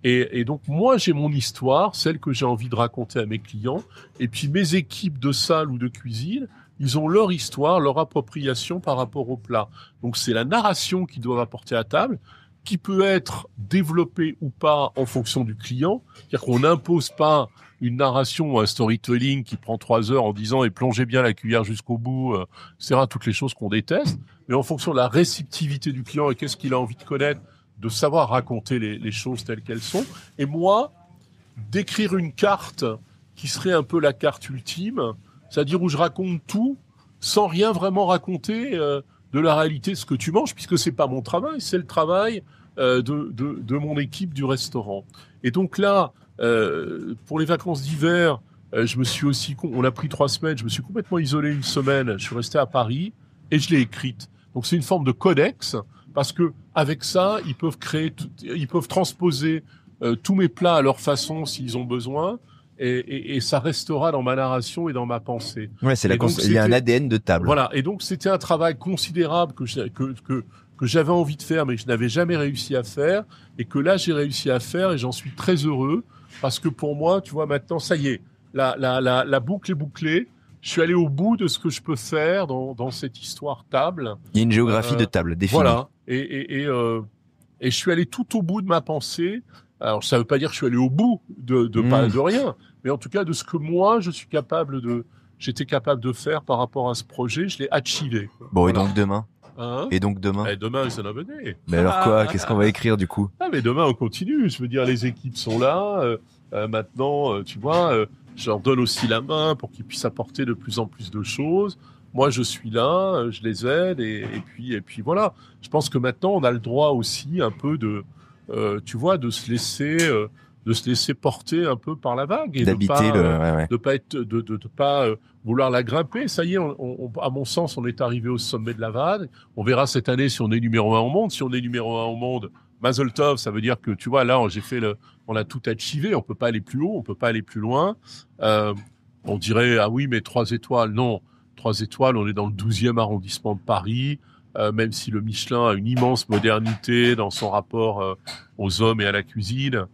Et donc, moi, j'ai mon histoire, celle que j'ai envie de raconter à mes clients. Et puis, mes équipes de salle ou de cuisine, ils ont leur histoire, leur appropriation par rapport au plat. Donc, c'est la narration qu'ils doivent apporter à table, qui peut être développée ou pas en fonction du client. C'est-à-dire qu'on n'impose pas une narration ou un storytelling qui prend 3 heures en disant « et plongez bien la cuillère jusqu'au bout », etc., toutes les choses qu'on déteste. Mais en fonction de la réceptivité du client et qu'est-ce qu'il a envie de connaître, de savoir raconter les choses telles qu'elles sont. Et moi, d'écrire une carte qui serait un peu la carte ultime, c'est-à-dire où je raconte tout sans rien vraiment raconter de la réalité de ce que tu manges, puisque c'est pas mon travail, c'est le travail de mon équipe du restaurant. Et donc là, pour les vacances d'hiver, je me suis aussi, on a pris 3 semaines, je me suis complètement isolé une semaine, je suis resté à Paris et je l'ai écrite. Donc c'est une forme de codex, parce que avec ça, ils peuvent transposer tous mes plats à leur façon s'ils ont besoin, et ça restera dans ma narration et dans ma pensée. Ouais, il y a un ADN de table. Voilà, et donc c'était un travail considérable que j'avais envie de faire, mais que je n'avais jamais réussi à faire, et que là j'ai réussi à faire, et j'en suis très heureux, parce que pour moi, tu vois, maintenant, ça y est, la boucle est bouclée. Je suis allé au bout de ce que je peux faire dans cette histoire table. Il y a une géographie de table définie. Voilà, et je suis allé tout au bout de ma pensée. Alors, ça veut pas dire que je suis allé au bout de rien, mais en tout cas de ce que moi j'étais capable de faire par rapport à ce projet, je l'ai achivé. Bon, voilà. Et donc demain? Et demain, ça va venir. Mais alors quoi? Qu'est-ce qu'on va écrire du coup? Mais demain on continue. Je veux dire, les équipes sont là. Maintenant, tu vois, je leur donne aussi la main pour qu'ils puissent apporter de plus en plus de choses. Moi, je suis là, je les aide, et puis voilà. Je pense que maintenant, on a le droit aussi un peu tu vois, de se laisser porter un peu par la vague et de pas vouloir la grimper. Ça y est, à mon sens, on est arrivé au sommet de la vague. On verra cette année si on est numéro 1 au monde. Si on est numéro 1 au monde, Mazel tov, ça veut dire que, tu vois, là, on a tout achivé, on peut pas aller plus haut, on peut pas aller plus loin. On dirait, ah oui, mais 3 étoiles. Non, 3 étoiles, on est dans le 12e arrondissement de Paris, même si le Michelin a une immense modernité dans son rapport aux hommes et à la cuisine.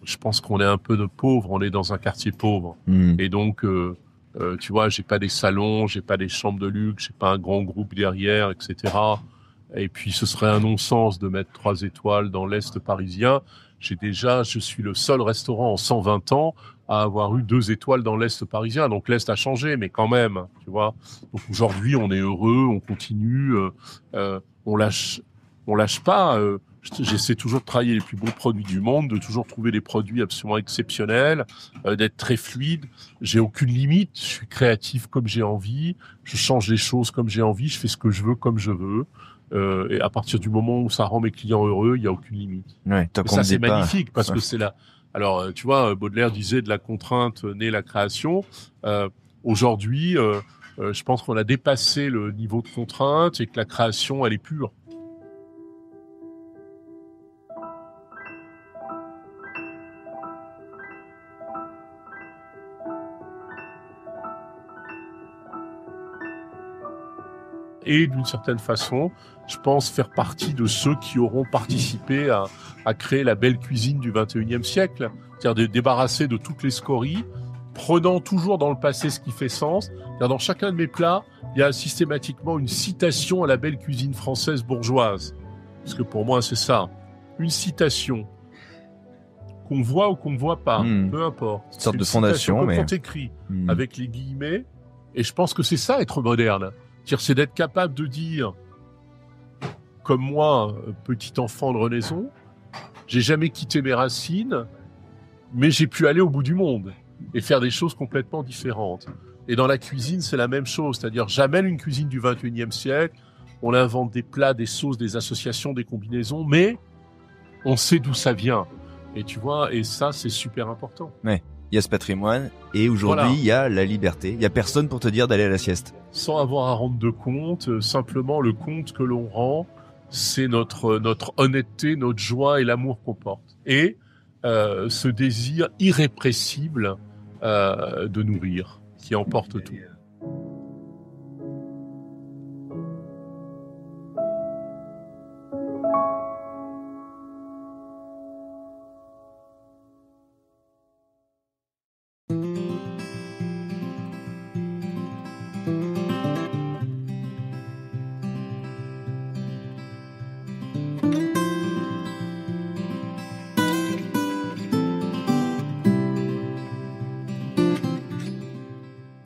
Je pense qu'on est un peu de pauvres, on est dans un quartier pauvre. Et donc, tu vois, j'ai pas des salons, j'ai pas des chambres de luxe, j'ai pas un grand groupe derrière, etc. Et puis, ce serait un non-sens de mettre 3 étoiles dans l'Est parisien. Je suis le seul restaurant en 120 ans à avoir eu 2 étoiles dans l'Est parisien. Donc, l'Est a changé, mais quand même, tu vois. Donc, aujourd'hui, on est heureux, on continue, on lâche pas. J'essaie toujours de travailler les plus beaux produits du monde, de toujours trouver des produits absolument exceptionnels, d'être très fluide. J'ai aucune limite. Je suis créatif comme j'ai envie. Je change les choses comme j'ai envie. Je fais ce que je veux comme je veux. Et à partir du moment où ça rend mes clients heureux, il y a aucune limite. Ouais, ça, c'est magnifique parce que c'est là. Alors, tu vois, Baudelaire disait de la contrainte naît la création. Aujourd'hui, je pense qu'on a dépassé le niveau de contrainte et que la création, elle est pure. Et d'une certaine façon, je pense faire partie de ceux qui auront participé à créer la belle cuisine du 21e siècle. C'est-à-dire de débarrasser de toutes les scories, prenant toujours dans le passé ce qui fait sens. C'est-à-dire dans chacun de mes plats, il y a systématiquement une citation à la belle cuisine française bourgeoise. Parce que pour moi, c'est ça. Une citation. Qu'on voit ou qu'on ne voit pas, peu importe. Une sorte de fondation. Comme quand t'écris, avec les guillemets. Et je pense que c'est ça, être moderne. C'est d'être capable de dire, comme moi, petit enfant de Renaison, j'ai jamais quitté mes racines, mais j'ai pu aller au bout du monde et faire des choses complètement différentes. Et dans la cuisine, c'est la même chose. C'est-à-dire, j'amène une cuisine du 21e siècle, on invente des plats, des sauces, des associations, des combinaisons, mais on sait d'où ça vient. Et tu vois, et ça, c'est super important. Ouais. Il y a ce patrimoine et aujourd'hui, il y a la liberté. Il y a personne pour te dire d'aller à la sieste. Sans avoir à rendre de compte, simplement le compte que l'on rend, c'est notre honnêteté, notre joie et l'amour qu'on porte. Et ce désir irrépressible de nourrir, qui emporte tout.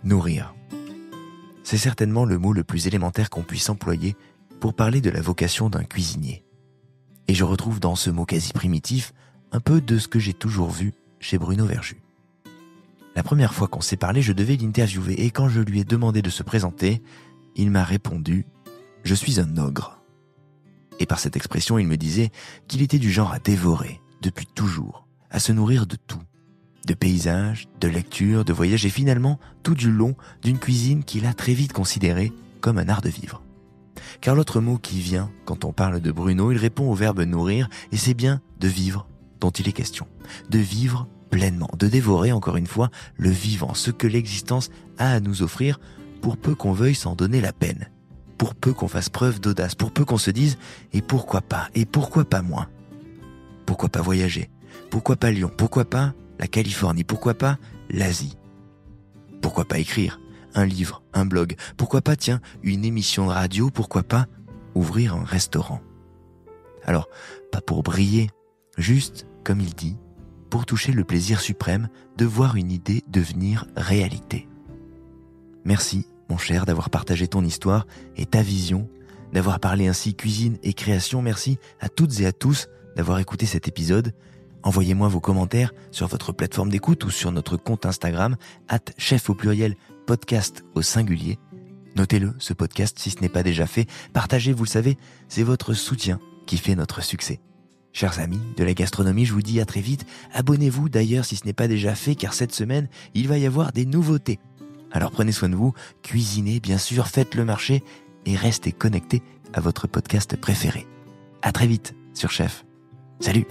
Nourrir. C'est certainement le mot le plus élémentaire qu'on puisse employer pour parler de la vocation d'un cuisinier. Et je retrouve dans ce mot quasi primitif un peu de ce que j'ai toujours vu chez Bruno Verjus. La première fois qu'on s'est parlé, je devais l'interviewer et quand je lui ai demandé de se présenter, il m'a répondu « Je suis un ogre ». Et par cette expression, il me disait qu'il était du genre à dévorer, depuis toujours, à se nourrir de tout. De paysages, de lectures, de voyages et finalement tout du long d'une cuisine qu'il a très vite considérée comme un art de vivre. Car l'autre mot qui vient quand on parle de Bruno, il répond au verbe nourrir et c'est bien de vivre dont il est question. De vivre pleinement, de dévorer encore une fois le vivant, ce que l'existence a à nous offrir pour peu qu'on veuille s'en donner la peine, pour peu qu'on fasse preuve d'audace, pour peu qu'on se dise et pourquoi pas moi. Pourquoi pas voyager? Pourquoi pas Lyon? Pourquoi pas la Californie? Pourquoi pas l'Asie? Pourquoi pas écrire un livre, un blog? Pourquoi pas, tiens, une émission de radio? Pourquoi pas ouvrir un restaurant? Alors, pas pour briller, juste, comme il dit, pour toucher le plaisir suprême de voir une idée devenir réalité. Merci, mon cher, d'avoir partagé ton histoire et ta vision, d'avoir parlé ainsi cuisine et création. Merci à toutes et à tous d'avoir écouté cet épisode. Envoyez-moi vos commentaires sur votre plateforme d'écoute ou sur notre compte Instagram @chef au pluriel podcast au singulier. Notez-le, ce podcast, si ce n'est pas déjà fait. Partagez, vous le savez, c'est votre soutien qui fait notre succès. Chers amis de la gastronomie, je vous dis à très vite. Abonnez-vous d'ailleurs si ce n'est pas déjà fait, car cette semaine, il va y avoir des nouveautés. Alors prenez soin de vous, cuisinez bien sûr, faites le marché et restez connectés à votre podcast préféré. À très vite. sur Chef. Salut!